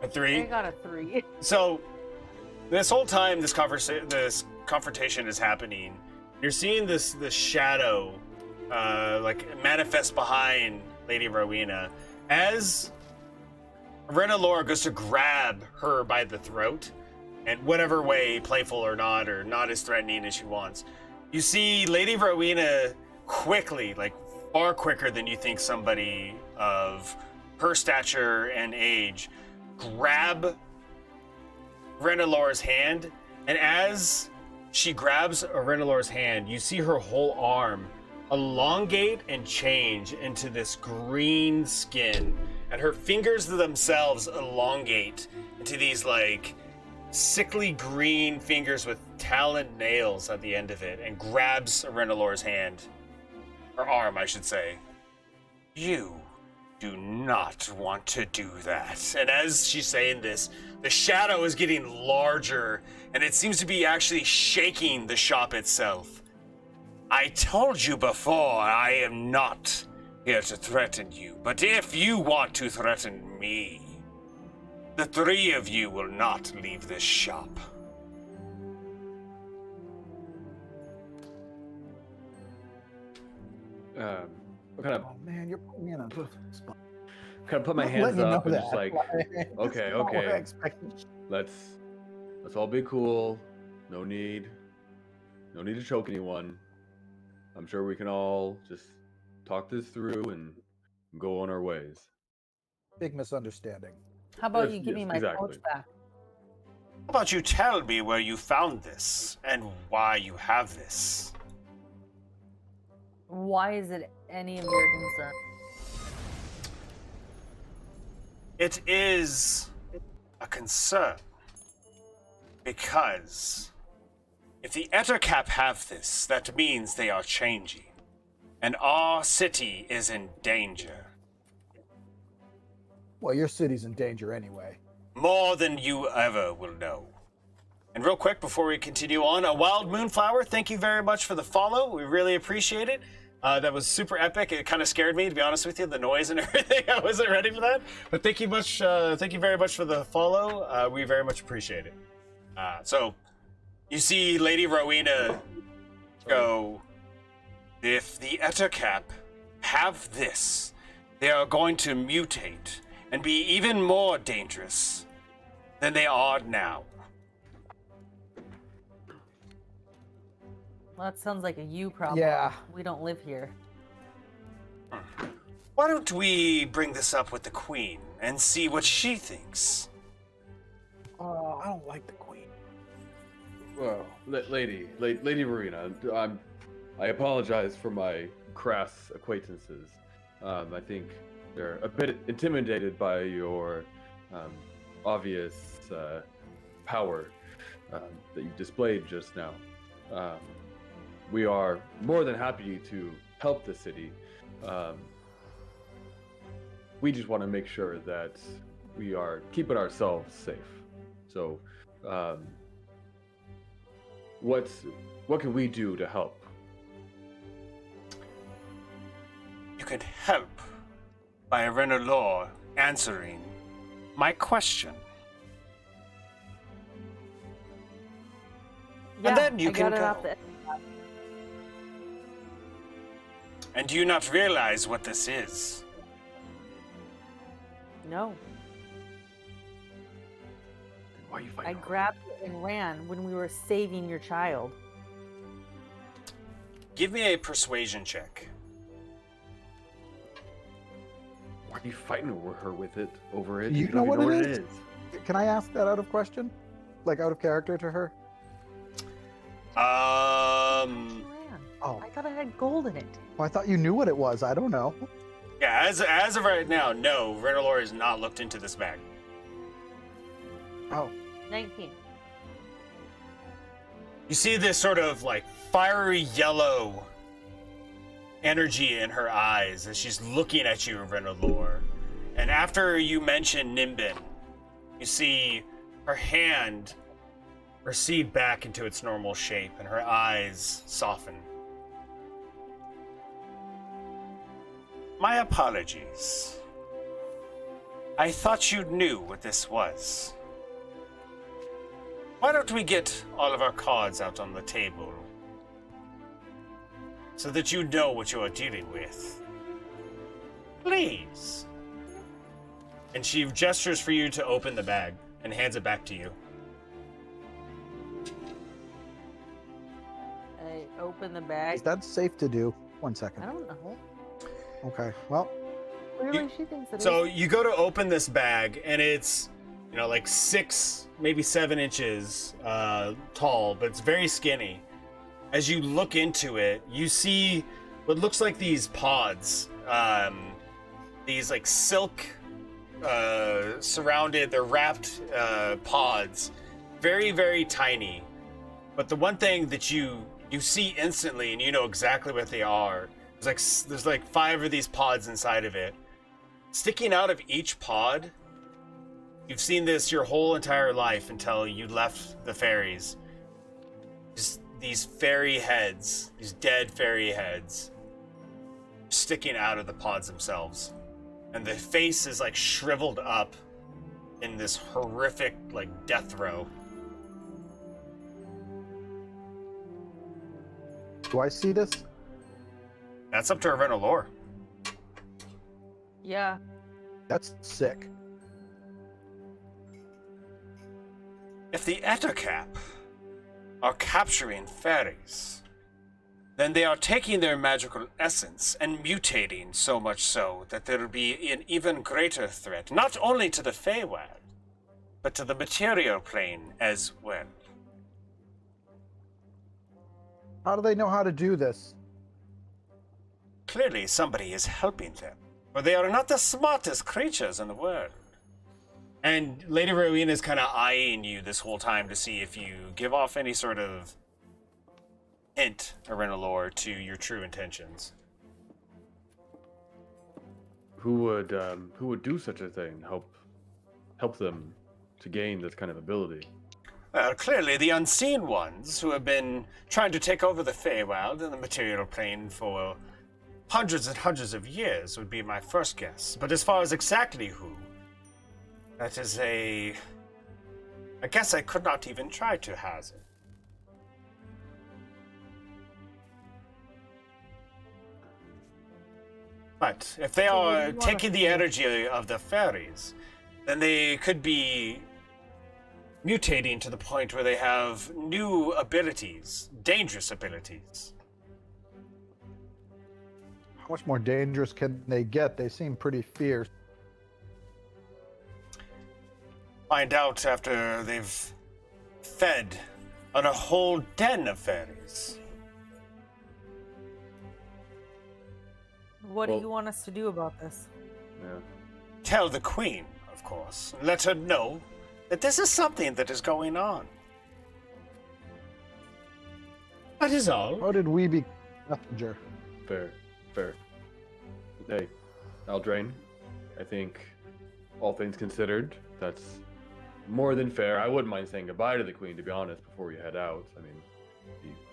A 3? got a 3. So, this whole time this confrontation is happening, you're seeing this shadow, like manifest behind Lady Rowen'a as Renalor goes to grab her by the throat, and whatever way, playful or not as threatening as she wants, you see Lady Rowen'a quickly, like far quicker than you think somebody of her stature and age, grab Renalor's hand, and as she grabs Renalor's hand, you see her whole arm elongate and change into this green skin, and her fingers themselves elongate into these like sickly green fingers with taloned nails at the end of it, and grabs Renalor's hand, or arm, I should say. You do not want to do that. And as she's saying this, the shadow is getting larger, and it seems to be actually shaking the shop itself. I told you before, I am not here to threaten you, but if you want to threaten me, the 3 of you will not leave this shop. Kind of Oh man, you're putting me in a spot. put my Just hands letting you know up and that. just like, okay, That's not what I okay, expected. let's all be cool. No need to choke anyone. I'm sure we can all just talk this through and go on our ways. Big misunderstanding. How about Yes, you give me yes, my exactly. pouch back? How about you tell me where you found this, and why you have this? Why is it any of your concern? It is a concern, because if the Ettercap have this, that means they are changing, and our city is in danger. Well, your city's in danger anyway. More than you ever will know. And real quick, before we continue on, a Wild Moonflower, thank you very much for the follow. We really appreciate it. That was super epic. It kind of scared me, to be honest with you, the noise and everything. I wasn't ready for that. But thank you very much for the follow. We very much appreciate it. So, you see Lady Rowen'a go, if the Ettercap have this, they are going to mutate and be even more dangerous than they are now. Well, that sounds like a you problem. Yeah. We don't live here. Why don't we bring this up with the Queen and see what she thinks? Oh, I don't like the queen. Well, Lady Rowen'a, I apologize for my crass acquaintances. I think they're a bit intimidated by your obvious power that you displayed just now. We are more than happy to help the city. We just want to make sure that we are keeping ourselves safe. So, what can we do to help? You could help by Rowen'a answering my question. Yeah, then you I can got it go. off the. And do you not realize what this is? No, Why are you I fighting? over grabbed it and ran when we were saving your child. Give me a persuasion check. it? Why are you fighting over her with it? Over it? You if know don't even what know it what is? it is. Can I ask that out of question? Like out of character to her? She ran. Oh, I thought I had gold in it. I thought you knew what it was. I don't know. Yeah, as of right now, no, Rowen'a has not looked into this bag. Oh, 19. You see this sort of like fiery yellow energy in her eyes as she's looking at you, Rowen'a. And after you mention Nimbin, you see her hand recede back into its normal shape and her eyes soften. My apologies. I thought you knew what this was. Why don't we get all of our cards out on the table so that you know what you are dealing with? Please. And she gestures for you to open the bag and hands it back to you. I opened the bag. is that safe to do? 1 I second. don't know. Okay. Well, Clearly, she thinks it is. So you go to open this bag, and it's, like 6, maybe 7 inches tall, but it's very skinny. As you look into it, you see what looks like these pods, these like silk surrounded, they're wrapped pods, very, very tiny. But the one thing that you see instantly, and you know exactly what they are, there's like 5 of these pods inside of it. Sticking out of each pod, you've seen this your whole entire life until you left the fairies. Just these fairy heads, these dead fairy heads, sticking out of the pods themselves. And the face is like shriveled up in this horrific, like, death row. do I see this? That's up to Rowen'a. Yeah. That's sick. If the Ettercap are capturing fairies, then they are taking their magical essence and mutating so much so that there will be an even greater threat, not only to the Feywild, but to the material plane as well. How do they know how to do this? Clearly somebody is helping them, for they are not the smartest creatures in the world. And Lady Rowen'a is kind of eyeing you this whole time to see if you give off any sort of hint, Rowen'a, to your true intentions. Who would do such a thing? Help them to gain this kind of ability? Well, clearly the unseen ones who have been trying to take over the Feywild and the material plane for hundreds and hundreds of years would be my first guess. But as far as exactly who, that is a guess I could not even try to hazard. But if they So what do are you want taking us the to do? energy of the fairies, then they could be mutating to the point where they have new abilities, dangerous abilities. How much more dangerous can they get? They seem pretty fierce. Find out after they've fed on a whole den of fairies. What do Well- you want us to do about this? Yeah. Tell the queen, of course, and let her know that this is something that is going on. That is all. How did we be messenger? Fair. Hey, Aldrain, I think, all things considered, that's more than fair. I wouldn't mind saying goodbye to the queen, to be honest, before we head out. I mean,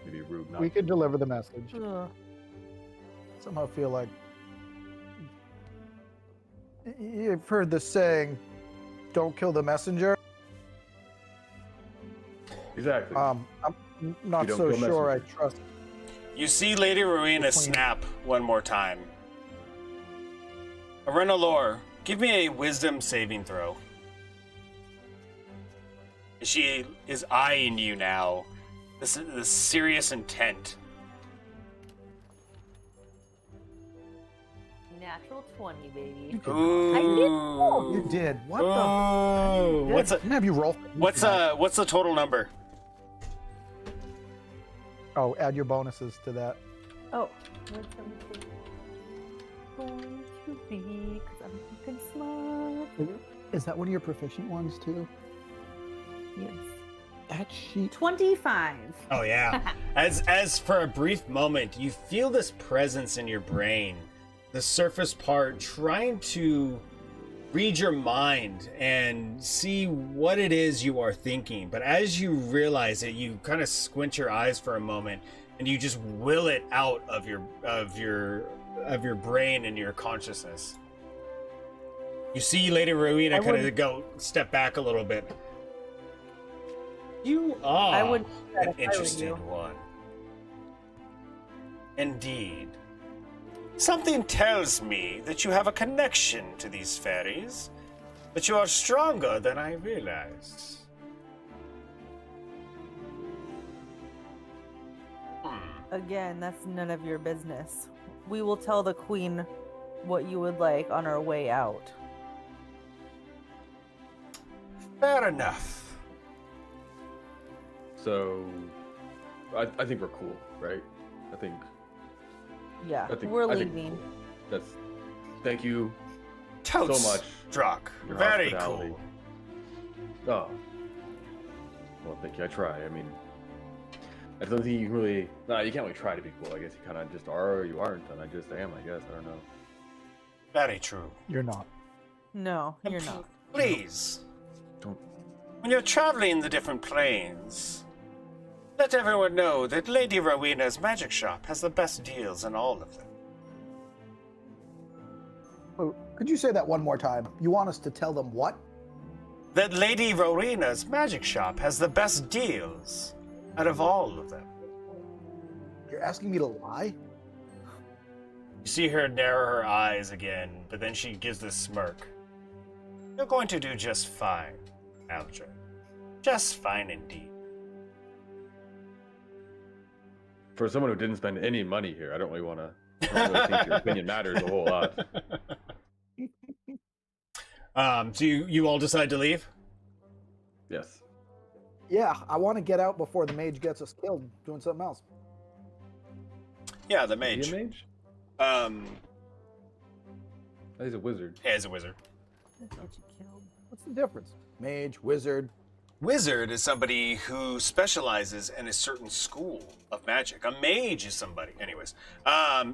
Maybe rude. Not We could deliver the message. Ugh. Somehow feel like you've heard the saying, "Don't kill the messenger." Exactly. I'm not don't so kill sure I messenger. trust. You see Lady Rowen'a snap one more time. Arenalor, give me a wisdom saving throw. She is eyeing you now. This is the serious intent. Natural 20, baby. Ooh. You did. What Ooh. the? What's Can I have you roll? what's the total number? Oh, add your bonuses to that. Oh, what's going to be? Because I'm fucking smart. Is that one of your proficient ones too? Yes. That sheet. 25. Oh yeah. As for a brief moment, you feel this presence in your brain, the surface part trying to read your mind and see what it is you are thinking. But as you realize it, you kind of squint your eyes for a moment and you just will it out of your brain and your consciousness. You see Lady Rowen'a kind of go step back a little bit. You are I would an if I were interesting you. one. Indeed. Something tells me that you have a connection to these fairies, that you are stronger than I realized. Again, that's none of your business. We will tell the queen what you would like on our way out. Fair enough. So, I think we're cool, right? I think Yeah, I think we're I think leaving. that's. Thank you Totes, so much. Drock. Your Very hospitality. cool. Oh. Well, thank you. I try. I mean, I don't think you can really. No, you can't really try to be cool. I guess you kind of just are or you aren't, and I just am. I guess I don't know. Very true. You're not. No, you're not. Please, Don't. when you're traveling the different planes, let everyone know that Lady Rowena''s magic shop has the best deals in all of them. Oh, could you say that one more time? You want us to tell them what? That Lady Rowena''s magic shop has the best deals out of all of them. You're asking me to lie? You see her narrow her eyes again, but then she gives this smirk. You're going to do just fine, Alger. Just fine indeed. For someone who didn't spend any money here, I don't really want to. I don't really think your opinion matters a whole lot. So you all decide to leave? Yes. Yeah, I want to get out before the mage gets us killed doing something else. Yeah, the Is mage. he a mage? Oh, He's a wizard. yeah, he's a wizard. What's the difference? Mage, wizard. Wizard is somebody who specializes in a certain school of magic. A mage is somebody. Anyways,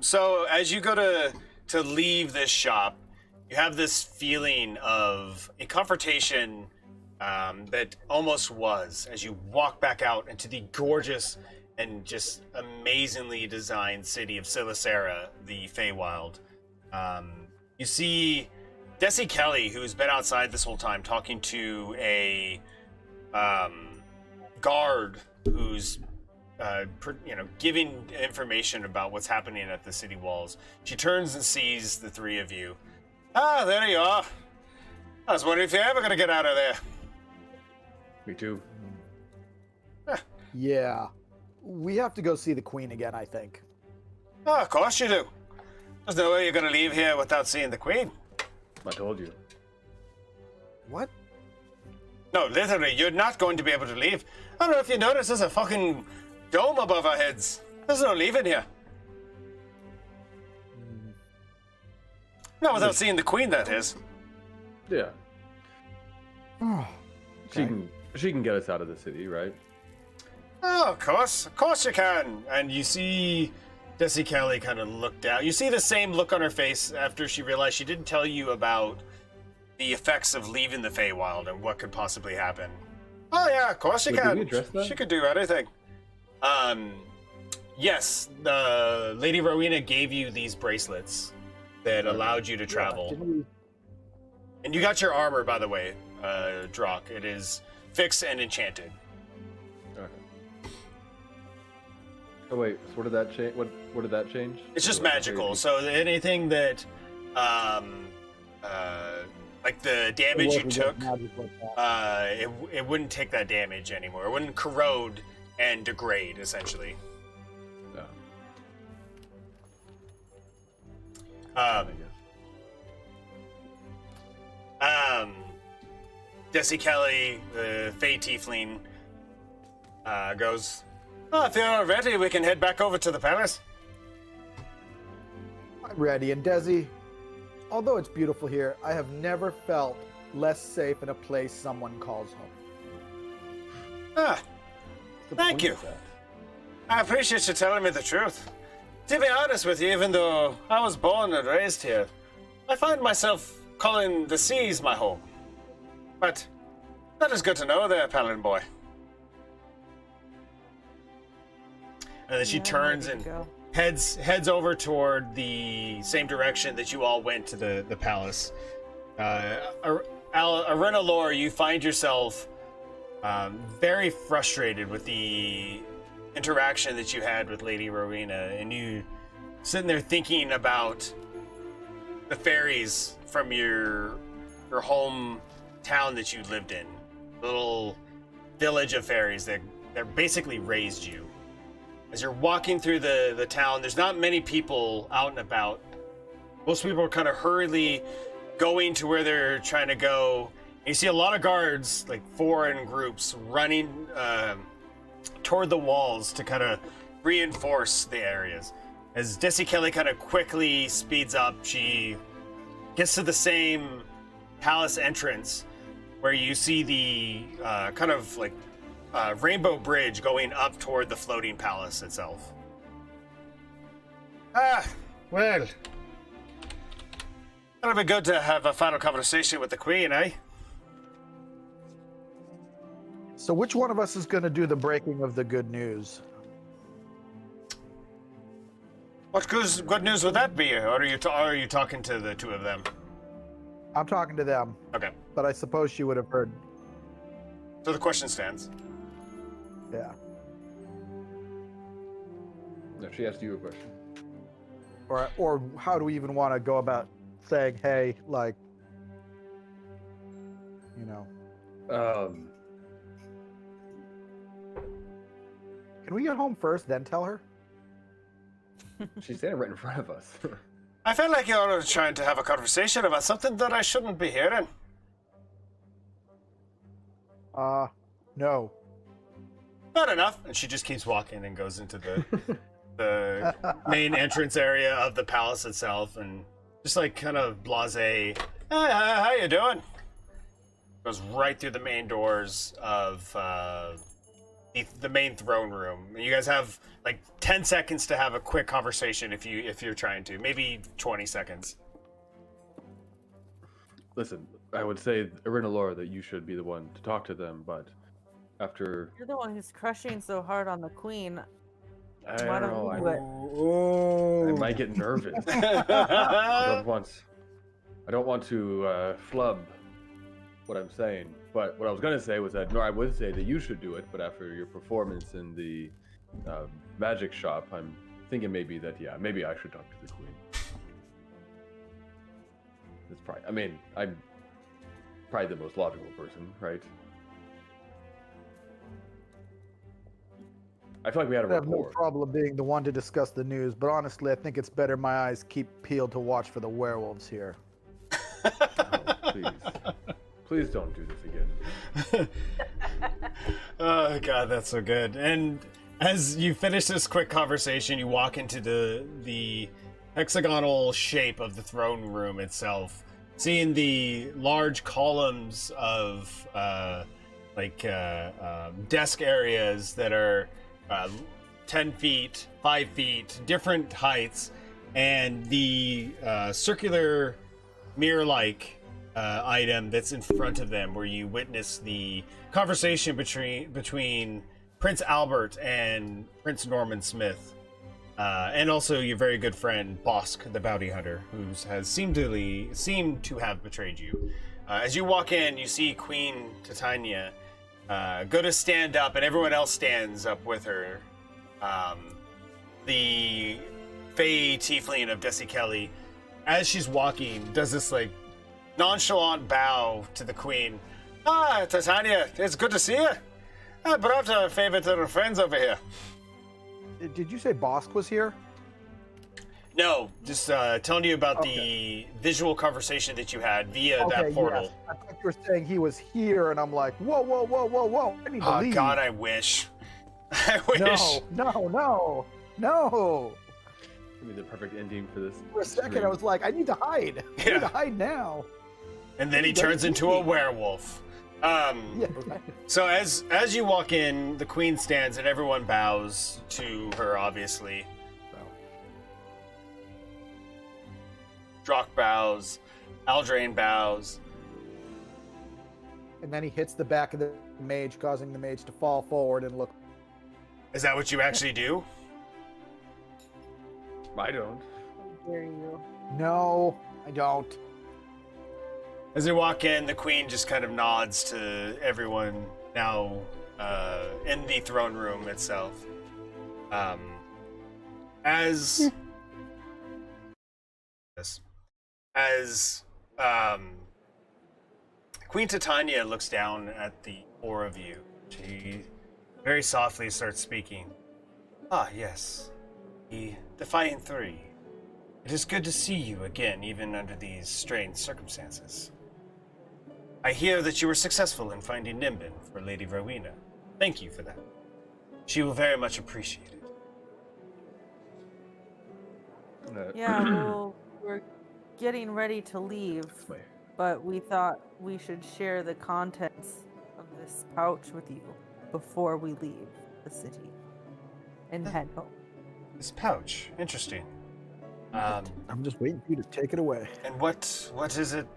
so as you go to leave this shop, you have this feeling of a confrontation that almost was as you walk back out into the gorgeous and just amazingly designed city of Silicera, the Feywild. You see Desi Kelly, who's been outside this whole time talking to a guard who's giving information about what's happening at the city walls. She turns and sees the three of you. Ah, there you are. I was wondering if you're ever going to get out of there. Me too. Yeah. We have to go see the queen again, I think. Oh, of course you do. There's no way you're going to leave here without seeing the queen. I told you. What? No, literally, you're not going to be able to leave. I don't know if you noticed, there's a fucking dome above our heads. There's no leaving here. Not without seeing the queen, that is. Yeah. Oh, She can get us out of the city, right? Oh, of course you can. And you see Desi Kelly kind of look down. You see the same look on her face after she realized she didn't tell you about the effects of leaving the Feywild and what could possibly happen. Oh yeah, of course you Wait, did can. we address that? She could do anything. Yes, the Lady Rowen'a gave you these bracelets that allowed you to travel. Didn't we- And you got your armor, by the way, Drock. It is fixed and enchanted. Okay. Oh wait, so what did that change? What did that change? It's just Or- magical. So anything that, like the damage you wasn't took, magic like that. it wouldn't take that damage anymore. It wouldn't corrode and degrade, essentially. No. Um, I guess. Desi Kelly, the Fey Tiefling, goes, "Oh, if you're ready, we can head back over to the palace." I'm ready. And Desi, although it's beautiful here, I have never felt less safe in a place someone calls home. Ah, What's the Thank point you. of that? I appreciate you telling me the truth. To be honest with you, even though I was born and raised here, I find myself calling the seas my home. But that is good to know there, Paladin boy. And then she Yeah, I'm turns ready to and go. heads over toward the same direction that you all went to the palace. Arena Lore, you find yourself very frustrated with the interaction that you had with Lady Rowen'a, and you sitting there thinking about the fairies from your home town that you lived in, little village of fairies that basically raised you. As you're walking through the town, there's not many people out and about. Most people are kind of hurriedly going to where they're trying to go. And you see a lot of guards, like 4 in groups, running toward the walls to kind of reinforce the areas. As Desi Kelly kind of quickly speeds up, she gets to the same palace entrance where you see the kind of like rainbow bridge going up toward the floating palace itself. Ah, well. It'll be good to have a final conversation with the Queen, eh? So which one of us is going to do the breaking of the good news? What good news would that be? Or are you talking to the two of them? I'm talking to them, Okay. but I suppose she would have heard. So the question stands. Yeah. No, she asked you a question. Or how do we even want to go about saying, hey, like, you know, can we get home first, then tell her? She's standing right in front of us. I feel like you're trying to have a conversation about something that I shouldn't be hearing. No. Not enough. And she just keeps walking and goes into the main entrance area of the palace itself, and just like kind of blasé, hey, how you doing? Goes right through the main doors of the main throne room. You guys have like 10 seconds to have a quick conversation if you're trying to, maybe 20 seconds. Listen, I would say, Arena Laura, that you should be the one to talk to them, but after You're the one who's crushing so hard on the queen. I Why don't don't know, you do it? I might get nervous. I don't want to flub what I'm saying. But what I was gonna say was that I would say that you should do it. But after your performance in the magic shop, I'm thinking maybe I should talk to the queen. It's probably. I mean, I'm probably the most logical person, right? I feel like we had a I have no rapport. problem being the one to discuss the news, but honestly, I think it's better my eyes keep peeled to watch for the werewolves here. Please. Please don't do this again. Oh god, that's so good. And as you finish this quick conversation, you walk into the hexagonal shape of the throne room itself, seeing the large columns of desk areas that are 10 feet, 5 feet, different heights, and the circular mirror-like item that's in front of them, where you witness the conversation between Prince Albert and Prince Norman Smith, and also your very good friend Bosk, the bounty hunter, who has seemed to have betrayed you. As you walk in, you see Queen Titania go to stand up, and everyone else stands up with her. The Fey Tiefling of Desi Kelly, as she's walking, does this like nonchalant bow to the Queen. Ah, Titania, it's good to see you. I brought a favor to the friends over here. Did you say Bosk was here? No, just telling you about the visual conversation that you had via that portal. Yes. I thought you were saying he was here, and I'm like, whoa, whoa, whoa, whoa, whoa. I need to Oh, leave. God, I wish. I wish. No. Give me the perfect ending for this. For a second, I was like, I need to hide. I Yeah. need to hide now. And then he turns into a werewolf. Yeah. So as you walk in, the Queen stands and everyone bows to her, obviously. Drock bows, Aldrain bows. And then he hits the back of the mage, causing the mage to fall forward and look. Is that what you actually do? I don't. How dare you? No, I don't. As they walk in, the Queen just kind of nods to everyone now in the throne room itself. As Queen Titania looks down at the four of you, she very softly starts speaking. Ah, yes. The Defiant Three. It is good to see you again, even under these strange circumstances. I hear that you were successful in finding Nimbin for Lady Rowen'a. Thank you for that. She will very much appreciate it. Yeah, well, we're getting ready to leave, but we thought we should share the contents of this pouch with you before we leave the city and head home. This pouch, interesting. I'm just waiting for you to take it away. And what is it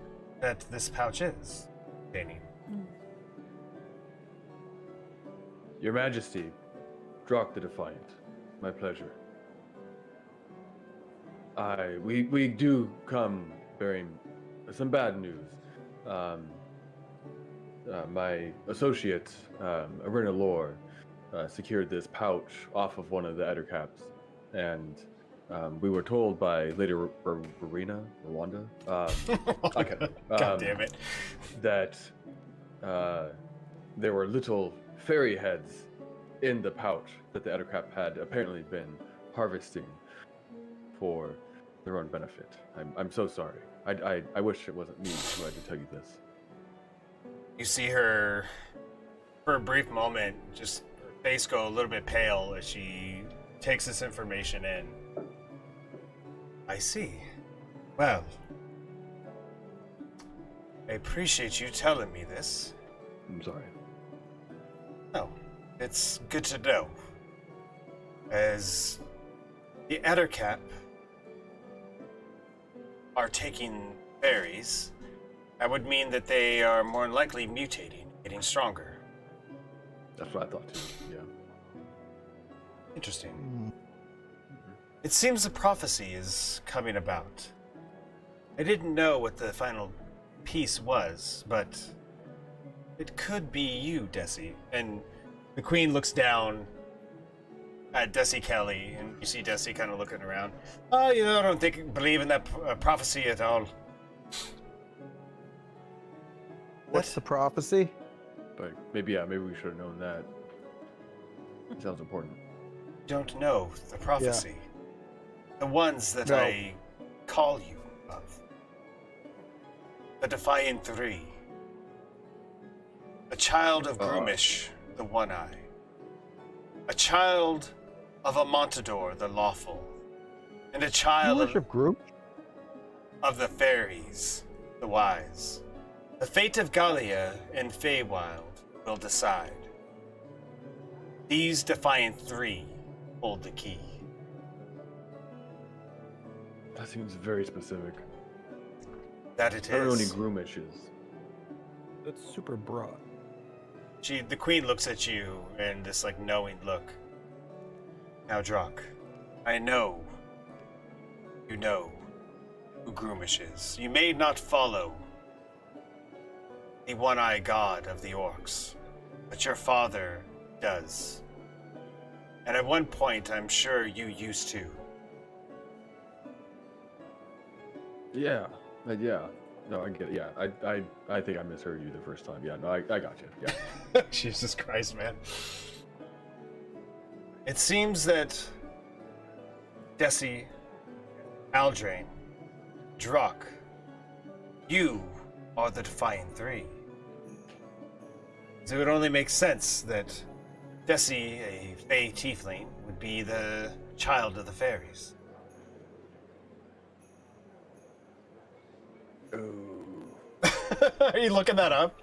that this pouch is, Danny? Your Majesty, Drock the Defiant. My pleasure. We do come bearing some bad news. My associate, Rowen'a Lore, secured this pouch off of one of the Ettercaps, and we were told by Lady Rowena, okay, God damn it. that there were little fairy heads in the pouch that the Ettercap had apparently been harvesting for their own benefit. I'm so sorry. I wish it wasn't me who had to tell you this. You see her, for a brief moment, just her face go a little bit pale as she takes this information in. I see. Well, I appreciate you telling me this. I'm sorry. No, it's good to know. As the Ettercap are taking berries, that would mean that they are more than likely mutating, getting stronger. That's what I thought too. Yeah. Interesting. It seems the prophecy is coming about. I didn't know what the final piece was, but it could be you, Desi. And the Queen looks down at Desi Kelly, and you see Desi kind of looking around. Oh, you know, I don't believe in that prophecy at all. What's the prophecy? But maybe we should have known that. It sounds important. Don't know the prophecy. The ones that No. I call you of. The Defiant Three. A child of Groomish, the One-Eye. A child of Amontador, the Lawful. And a You child worship group? of the Fairies, the Wise. The fate of Gallia and Feywild will decide. These Defiant Three hold the key. That seems very specific. That it I don't know any is. Groomish is. That's super broad. The queen looks at you in this like knowing look. Now, Drock, I know you know who Groomish is. You may not follow the one-eyed god of the orcs, but your father does. And at one point, I'm sure you used to. Yeah. Yeah. No, I get it. Yeah. I think I misheard you the first time. Yeah. No, I got you. Yeah. Jesus Christ, man. It seems that Desi, Aldrain, Drock, you are the Defiant Three. So it would only make sense that Desi, a Fey tiefling, would be the child of the fairies. Ooh. Are you looking that up?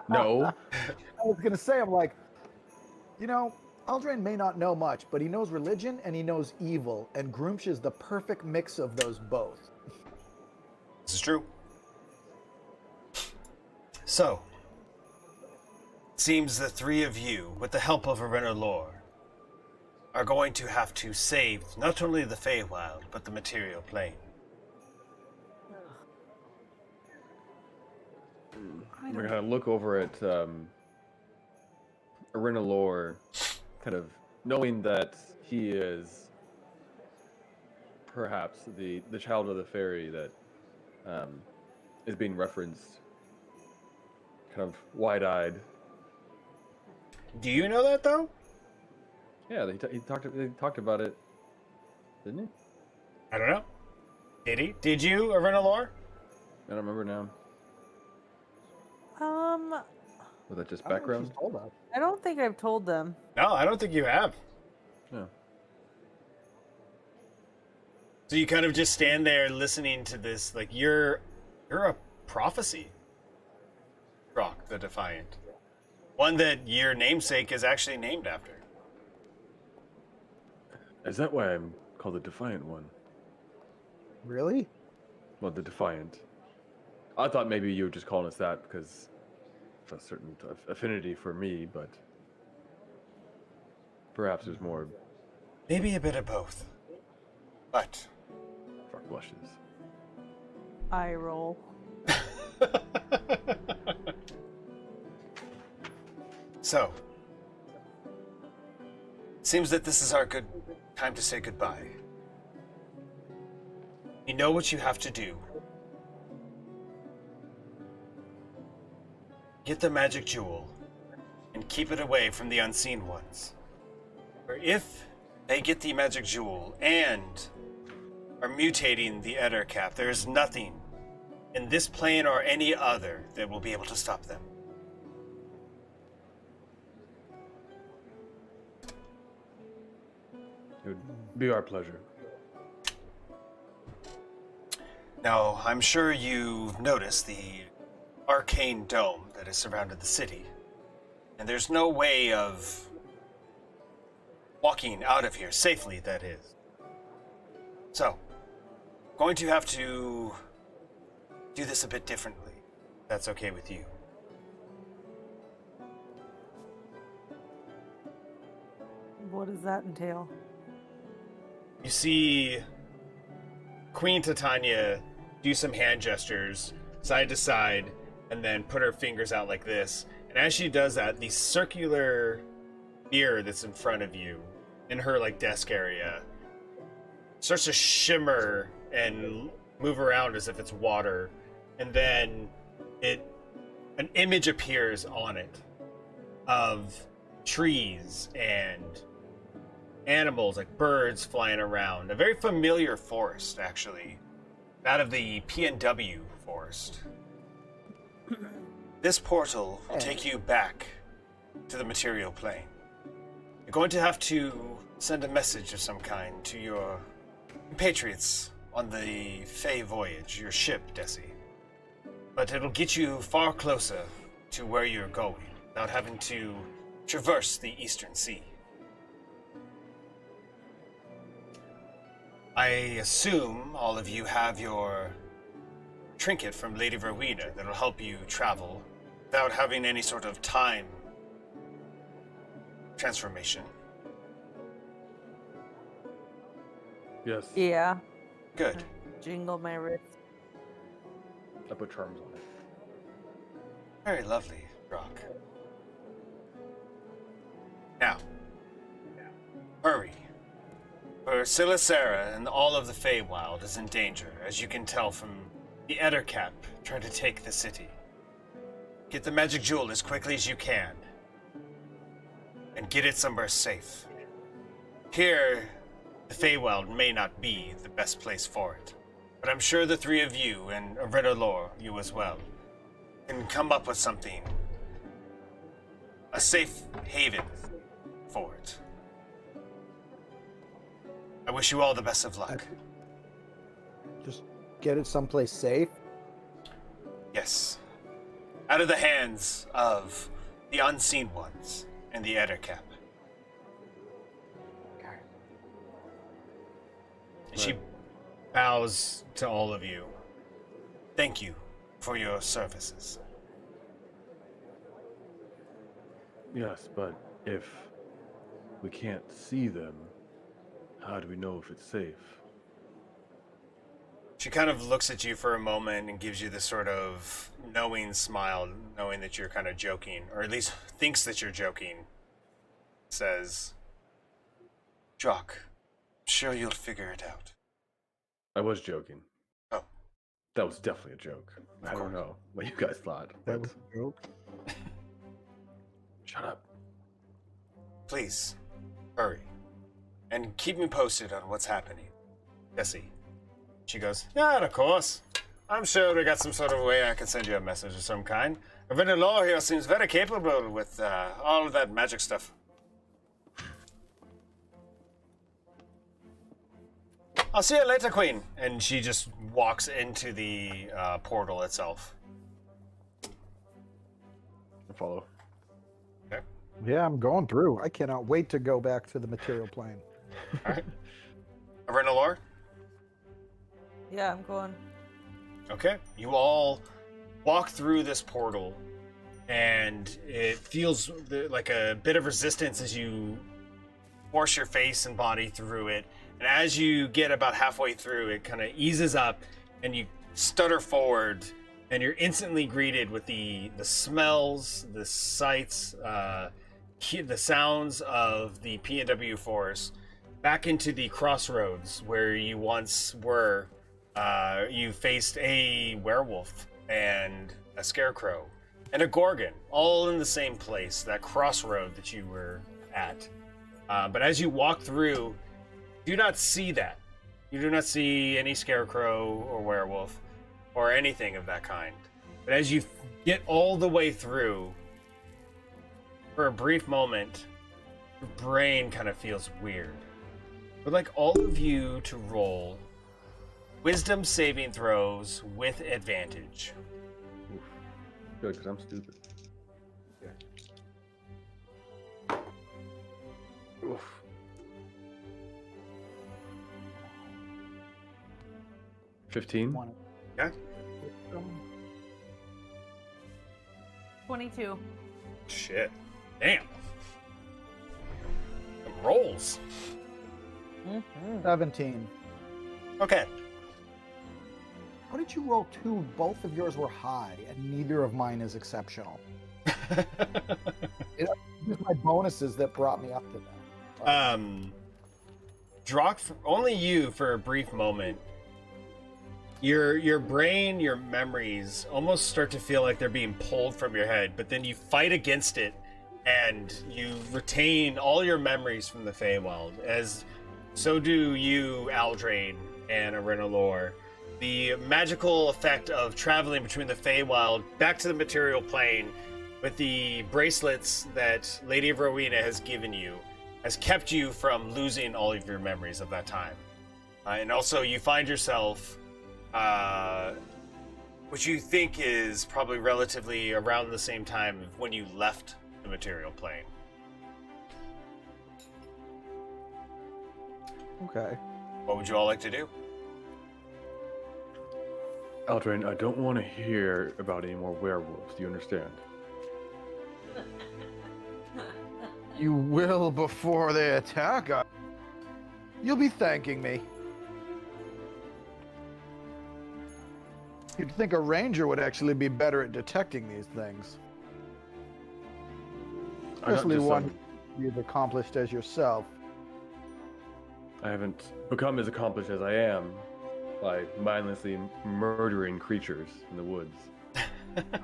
No. I was gonna say, I'm like, Aldrain may not know much, but he knows religion and he knows evil, and Groomsh is the perfect mix of those both. This is true. So, it seems the three of you, with the help of Rowen'a lore, are going to have to save not only the Feywild, but the material plane. We're gonna look over at Rowen'a lore, kind of knowing that he is perhaps the child of the fairy that is being referenced, kind of wide-eyed. Do you know that, though? Yeah, he talked about it, didn't he? I don't know. Did he? Did you, Rowen'a lore? I don't remember now. Was that just I don't know if background? she's told us. I don't think I've told them. No, I don't think you have. No. So you kind of just stand there listening to this, like you're a prophecy, Rock the Defiant. One that your namesake is actually named after. Is that why I'm called the Defiant One? Really? Well, the Defiant. I thought maybe you were just calling us that because of a certain affinity for me, but perhaps there's more. Maybe a bit of both. But Fuck blushes. Eye roll. so, it seems that this is our good time to say goodbye. You know what you have to do. Get the magic jewel and keep it away from the unseen ones. For if they get the magic jewel and are mutating the Ettercap, there is nothing in this plane or any other that will be able to stop them. It would be our pleasure. Now, I'm sure you've noticed the arcane dome that has surrounded the city. And there's no way of walking out of here safely, that is. So, going to have to do this a bit differently. If that's okay with you. What does that entail? You see Queen Titania do some hand gestures side to side and then put her fingers out like this. And as she does that, the circular mirror that's in front of you in her like desk area starts to shimmer and move around as if it's water. And then an image appears on it of trees and animals like birds flying around. A very familiar forest, actually. That of the PNW forest. This portal will take you back to the material plane. You're going to have to send a message of some kind to your compatriots on the Fey voyage, your ship, Desi. But it'll get you far closer to where you're going without having to traverse the Eastern Sea. I assume all of you have your trinket from Lady Rowen'a that'll help you travel without having any sort of time transformation. Yes. Yeah. Good. Jingle my wrist. I put charms on it. Very lovely, Brock. Now, hurry. For Silicera and all of the Feywild is in danger, as you can tell from the Ettercap trying to take the city. Get the magic jewel as quickly as you can, and get it somewhere safe. Here, the Feywild may not be the best place for it, but I'm sure the three of you, and Arenalor, you as well, can come up with something, a safe haven for it. I wish you all the best of luck. Just get it someplace safe. Yes. Out of the hands of the unseen ones and the Ettercap. And she bows to all of you. Thank you for your services. Yes, but if we can't see them, how do we know if it's safe? She kind of looks at you for a moment and gives you this sort of knowing smile, knowing that you're kind of joking, or at least thinks that you're joking. Says, Jock, I'm sure you'll figure it out. I was joking. Oh. That was definitely a joke. I don't know what you guys thought. That But was a joke. shut up. Please, hurry. And keep me posted on what's happening. Jesse. She goes, yeah, of course. I'm sure we got some sort of way I can send you a message of some kind. Arenalor here seems very capable with all of that magic stuff. I'll see you later, Queen. And she just walks into the portal itself. I follow. Okay. Yeah, I'm going through. I cannot wait to go back to the material plane. All right. Arenalor? Yeah, I'm going. Okay. You all walk through this portal, and it feels like a bit of resistance as you force your face and body through it. And as you get about halfway through, it kind of eases up, and you stutter forward, and you're instantly greeted with the smells, the sights, the sounds of the P&W forest back into the crossroads where you once were. You faced a werewolf and a scarecrow and a gorgon, all in the same place, that crossroad that you were at. But as you walk through, do not see that. You do not see any scarecrow or werewolf or anything of that kind. But as you get all the way through, for a brief moment, your brain kind of feels weird. I'd like all of you to roll wisdom saving throws with advantage. Oof. Good, because I'm stupid. Oof. $15. One. Okay. 22. Shit. Damn. Some rolls. 17. Okay. How did you roll 2? Both of yours were high, and neither of mine is exceptional. It was my bonuses that brought me up to that. Drock, only you for a brief moment. Your brain, your memories almost start to feel like they're being pulled from your head, but then you fight against it, and you retain all your memories from the Feywild. As so do you, Aldrain and Arenalor. The magical effect of traveling between the Feywild back to the material plane with the bracelets that Lady Rowen'a has given you has kept you from losing all of your memories of that time. And also you find yourself, which you think is probably relatively around the same time of when you left the material plane. Okay. What would you all like to do? Aldrain, I don't want to hear about any more werewolves. Do you understand? You will before they attack us. You'll be thanking me. You'd think a ranger would actually be better at detecting these things. I'm not Especially just one you've accomplished as yourself. I haven't become as accomplished as I am by mindlessly murdering creatures in the woods.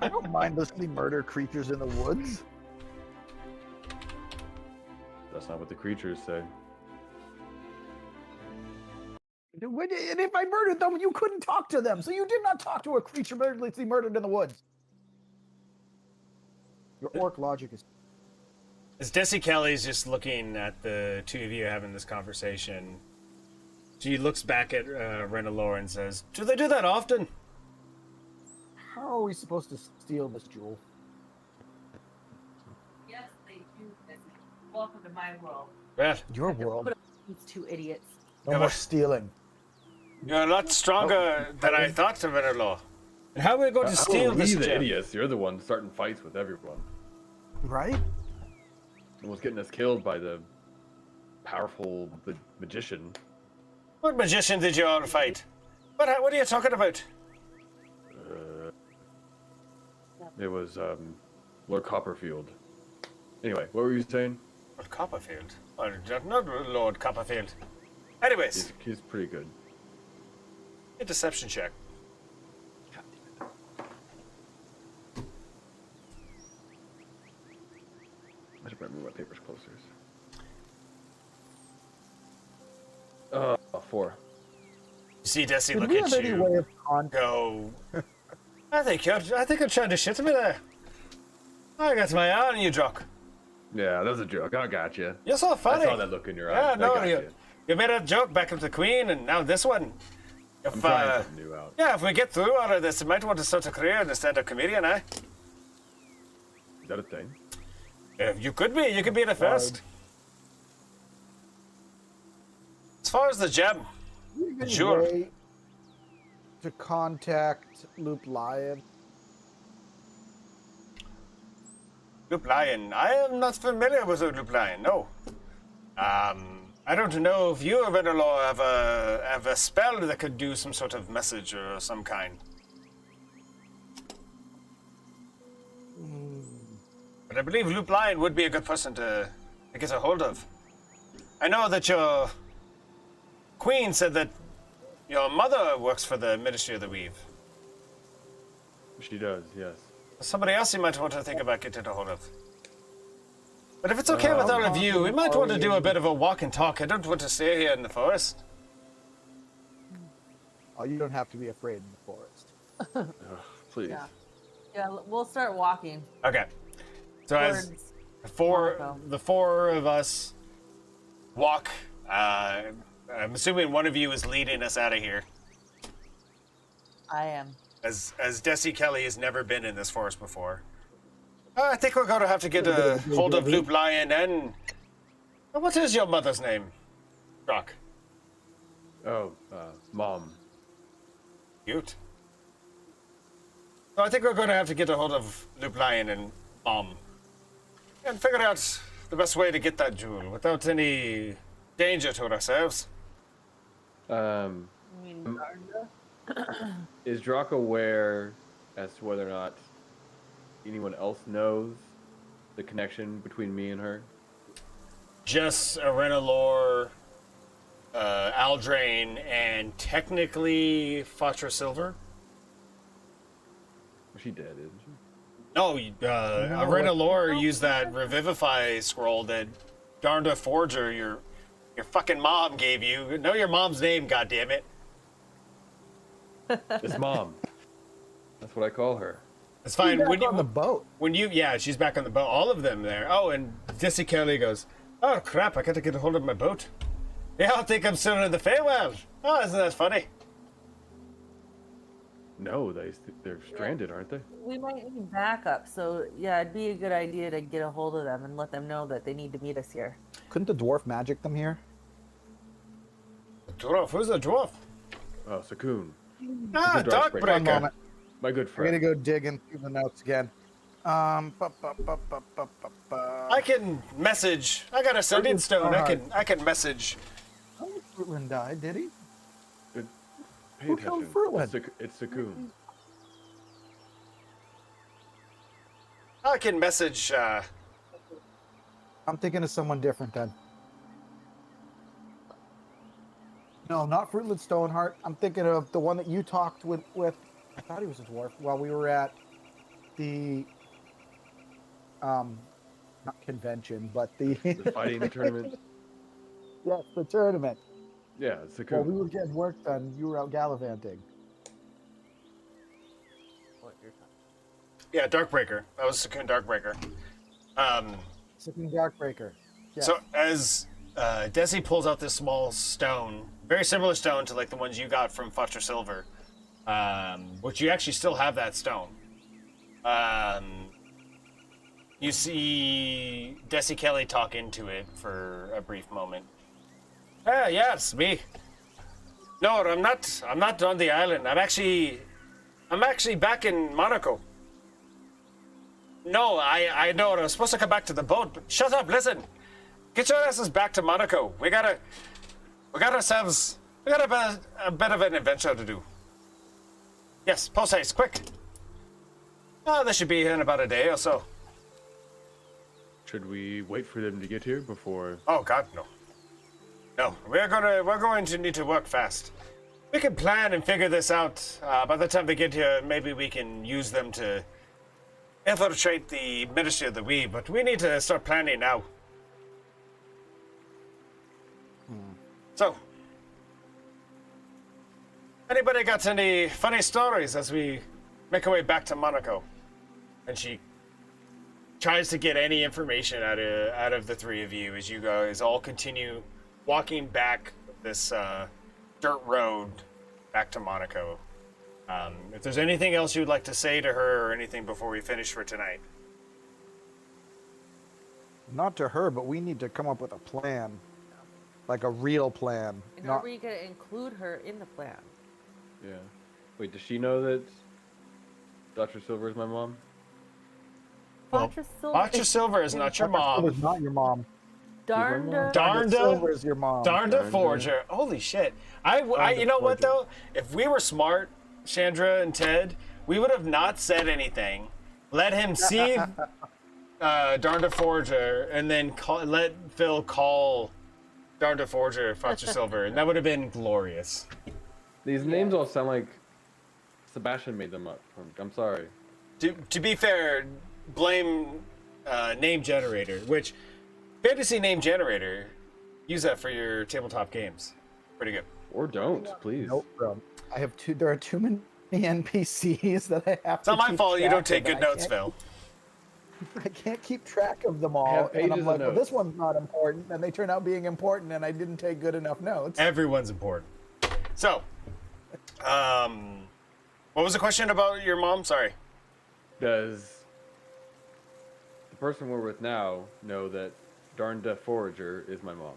I don't mindlessly murder creatures in the woods. That's not what the creatures say. And if I murdered them, you couldn't talk to them, so you did not talk to a creature mindlessly murdered in the woods. Your orc logic is... As Desi Kelly's just looking at the two of you having this conversation, she looks back at Renalor and says, "Do they do that often?" How are we supposed to steal this jewel? Yes, they do. Welcome to my world. Well, Your world. These two idiots. No more stealing. you're a lot stronger than I thought, Renalor. And how are we going to How steal are this we the gem? idiots? You're the one starting fights with everyone. Right? Almost getting us killed by the powerful magician. What magician did you all fight? What are you talking about? It was Lord Copperfield. Anyway, what were you saying? Lord Copperfield? Or not Lord Copperfield. Anyways, He's pretty good. a deception check. I should probably move my papers closer. 4. You see Desi Did look we at have any way you, of go, I think you're trying to shit me there. I got my eye on you, Jock. Yeah, that was a joke. I got you. You're so funny. I saw that look in your Yeah, eye. no, I got you made a joke back up the Queen, and now this one. If, I'm trying something new out. yeah, if we get through all of this, you might want to start a career in a stand-up comedian, eh? Is that a thing? You could be. You could be the first. As far as the gem, any Sure. way to contact Loop Lion? Loop Lion. I am not familiar with a Loop Lion. No. I don't know if you, Renalor, have a spell that could do some sort of message or some kind. But I believe Loop Lion would be a good person to get a hold of. I know that your queen said that your mother works for the Ministry of the Weave. She does, yes. Somebody else you might want to think about getting a hold of. But if it's okay with all of you, we might want to do a bit of a walk and talk. I don't want to stay here in the forest. Oh, you don't have to be afraid in the forest. Ugh, please. Yeah. Yeah, we'll start walking Okay. So as towards the four of us walk, I'm assuming one of you is leading us out of here. I am. As Desi Kelly has never been in this forest before. I think we're going to have to get a hold of Loop Lion and... What is your mother's name? Rock. Oh, Mom. Cute. So I think we're going to have to get a hold of Loop Lion and Mom. And figure out the best way to get that jewel without any danger to ourselves. I mean, Is Drock aware as to whether or not anyone else knows the connection between me and her? Just Renalor, Aldrain, and technically Fatra Silver. She dead, isn't she? No, Renalor used that Revivify scroll that Darnda Forger, your fucking mom gave you. Know your mom's name, goddammit. It's Mom. That's what I call her. It's fine. Back When on the you, boat. yeah, she's back on the boat. All of them there. Oh, and Desi Kelly goes, "Oh crap! I got to get a hold of my boat." Yeah, I think I'm still in the Feywild. Oh, isn't that funny? No, they're stranded, aren't they? we might need backup, so yeah, it'd be a good idea to get a hold of them and let them know that they need to meet us here. Couldn't the dwarf magic them here? Dwarf? Who's a dwarf? Oh, Sakun. Ah, It's a dark breaker. One Darkbreaker. moment. My good I'm friend. gonna go digging through the notes again. I can message. I got a sending Fruitland stone. Starheart. I can message. Oh, Fruitland died, did he? Pay Who killed attention. Fruitland? It's Sakoon. I can message. I'm thinking of someone different then. No, not Fruitland Stoneheart. I'm thinking of the one that you talked with. I thought he was a dwarf while we were at the not convention, but the The fighting tournament. yes, the tournament. Yeah, it's While Sakoon. we were getting work done, you were out gallivanting. Yeah, Darkbreaker. That was Sakun Darkbreaker. Sipping Darkbreaker. Yes. So as Desi pulls out this small stone, very similar stone to like the ones you got from Fletcher Silver, which you actually still have that stone. You see Desi Kelly talk into it for a brief moment. Yes, me. No, I'm not. I'm not on the island. I'm actually back in Monaco. No, I know. I was supposed to come back to the boat, but shut up. Listen, get your asses back to Monaco. We got ourselves. We got a bit of an adventure to do. Yes, post haste, quick. Oh, they should be here in about a day or so. Should we wait for them to get here before? Oh God, no. No, we're going to need to work fast. We can plan and figure this out. By the time they get here, maybe we can use them to infiltrate the Ministry of the Weave. But we need to start planning now. So, anybody got any funny stories as we make our way back to Monaco? And she tries to get any information out of the three of you as you guys all continue walking back this dirt road back to Monaco. If there's anything else you'd like to say to her or anything before we finish for tonight. Not to her, but we need to come up with a plan. Like a real plan. And Not are we going to include her in the plan? Yeah. Wait, does she know that Dr. Silver is my mom? Well, Dr. Silver Dr. Silver is not your mom. It's not your mom. Darnda. Darnda Silver is your mom. Darnda Darnda. Forger. Holy shit. I you know what though? If we were smart, Chandra and Ted, we would have not said anything. Let him see Darnda Forger and then let Phil call Darnda Forger Dr. Silver, and that would have been glorious. These names all sound like Sebastian made them up. I'm sorry. To be fair, blame name generator, which fantasy name generator, use that for your tabletop games. Pretty good. Or don't, please. Nope, bro. I have there are too many NPCs that I have It's not my fault you don't take track good of, and notes, Phil. I can't keep track of them all. have And I'm pages like, of well, this notes. one's not important, and they turn out being important, and I didn't take good enough notes. Everyone's important. So, what was the question about your mom? Sorry. Does the person we're with now know that Darnda Forager is my mom?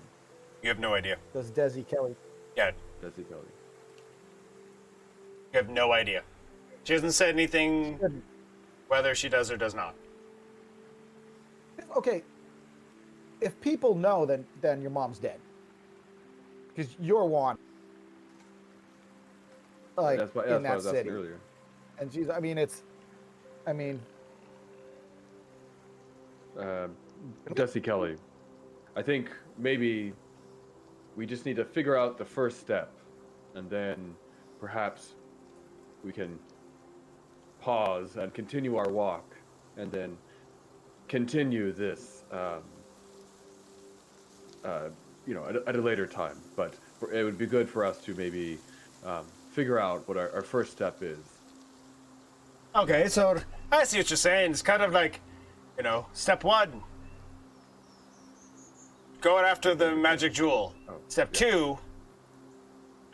You have no idea. Does Desi Kelly? Yeah, Does he tell you? you have no idea. She hasn't said anything Shouldn't. whether she does or does not. Okay, if people know, then your mom's dead. Because you're one. Like That's what in I that was asking city, earlier. and she's. I mean, Dusty Kelly. I think maybe we just need to figure out the first step, and then perhaps we can pause and continue our walk, and then continue this, at a later time. But it would be good for us to maybe figure out what our first step is. Okay, so I see what you're saying. It's kind of like, step one, going after the magic jewel. Oh, Step yeah. two,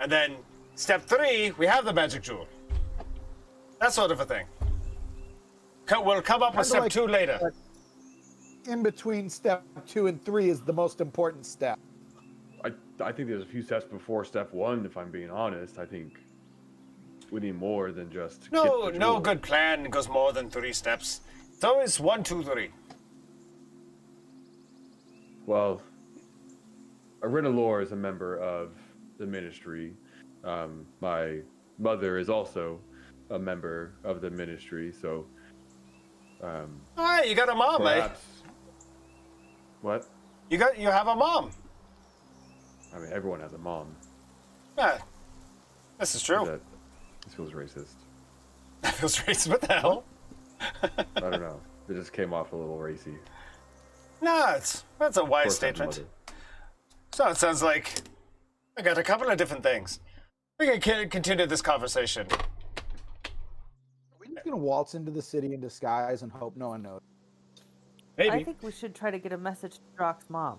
and then step three, we have the magic jewel. That sort of a thing. We'll come up with Kinda step like- two later. but in between step 2 and 3 is the most important step. I think there's a few steps before step one, if I'm being honest. I think we need more than just. No, get the no jewel. good plan goes more than 3 steps. It's always 1, 2, 3. Well, Arinalore is a member of the ministry. My mother is also a member of the ministry, so. All right, you got a mom, eh? Perhaps. What? You have a mom. I mean, everyone has a mom. Yeah, this is true. This feels racist. That feels racist. What the hell? I don't know. It just came off a little racy. No, that's a Of wise course, I'm the statement. mother. So it sounds like I got a couple of different things. We can continue this conversation. We're just gonna waltz into the city in disguise and hope no one knows. Maybe. I think we should try to get a message to Brock's mom.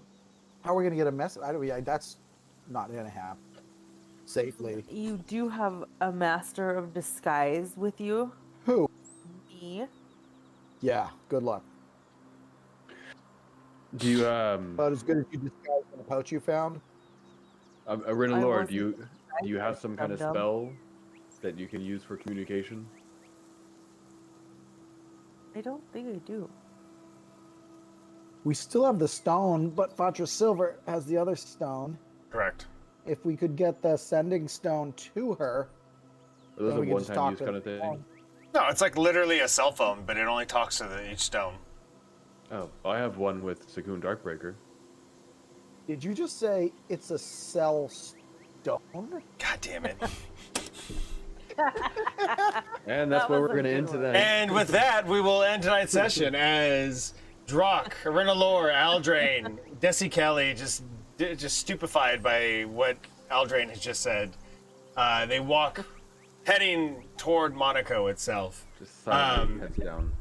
How are we gonna get a message? That's not gonna happen safely. You do have a master of disguise with you. Who? Me. Yeah. Good luck. Do you About as good as you disguised in the pouch you found. Arinalore, wasn't do you have some kind of dumb. spell that you can use for communication? I don't think I do. We still have the stone, but Fatra Silver has the other stone. Correct. If we could get the sending stone to her, Are those then a we could just one-time talk use to kind the of thing? phone. No, it's like literally a cell phone, but it only talks to each stone. Oh, I have one with Sagoon Darkbreaker. Did you just say it's a cell stone? God damn it. And that's That where was we're a going to good end one. tonight. And with that, we will end tonight's session as Drock, Arinalore, Aldrain, Desi Kelly, just stupefied by what Aldrain has just said. They walk, heading toward Monaco itself. Just silently heads down.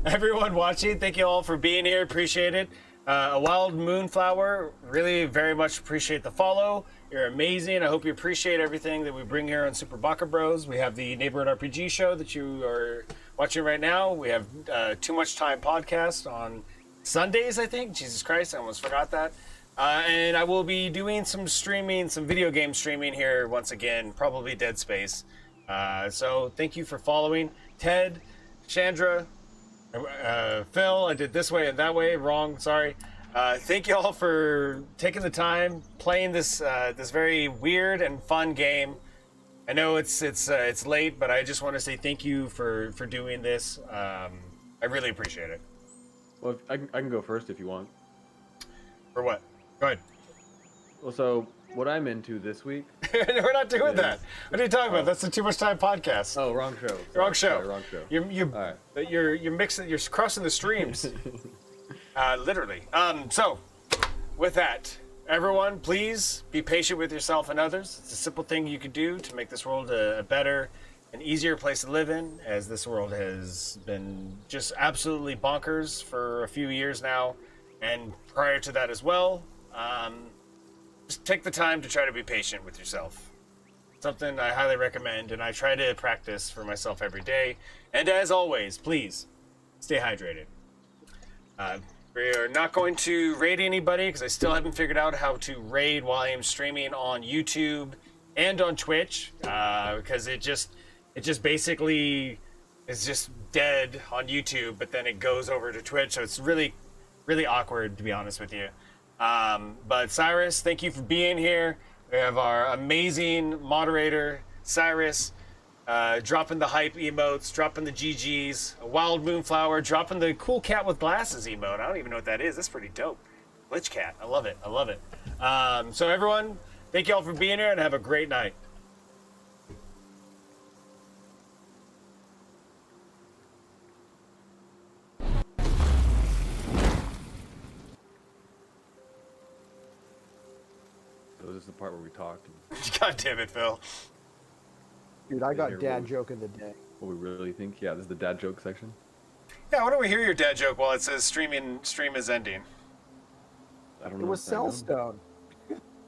Everyone watching, thank you all for being here. Appreciate it. A Wild Moonflower, really very much appreciate the follow. You're amazing. I hope you appreciate everything that we bring here on Super Baka Bros. We have the Neighborhood RPG show that you are watching right now. We have Too Much Time podcast on Sundays, I think. Jesus Christ, I almost forgot that. And I will be doing some streaming, some video game streaming here once again, probably Dead Space. So thank you for following. Ted, Chandra, Phil, I did this way and that way, wrong, sorry. Thank you all for taking the time, playing this this very weird and fun game. I know it's late, but I just want to say thank you for doing this. I really appreciate it. Well, I can go first if you want. For what? Go ahead. Well, so what I'm into this week. We're not doing Yeah. that. What are you talking about? Oh. That's the Too Much Time podcast. Oh, wrong show. Wrong show. Sorry, wrong show. You're right. you're mixing. You're crossing the streams. Literally. So, with that, everyone, please be patient with yourself and others. It's a simple thing you can do to make this world a better and easier place to live in, as this world has been just absolutely bonkers for a few years now, and prior to that as well. Just take the time to try to be patient with yourself. Something I highly recommend, and I try to practice for myself every day. And as always, please stay hydrated. We are not going to raid anybody because I still haven't figured out how to raid while I am streaming on YouTube and on Twitch, because it just basically is just dead on YouTube, but then it goes over to Twitch, so it's really awkward, to be honest with you. But Cyrus, thank you for being here. We have our amazing moderator, Cyrus, dropping the hype emotes, dropping the GGs, a Wild Moonflower, dropping the cool cat with glasses emote. I don't even know what that is. That's pretty dope. Glitch cat. I love it. I love it. So everyone, thank you all for being here and have a great night. So this is the part where we talk and God damn it, Phil. Dude, I got Here, dad what joke of the day. what we really think. Yeah, this is the dad joke section. Yeah, why don't we hear your dad joke while it says stream is ending? I don't It know. was what that is. Cellstone.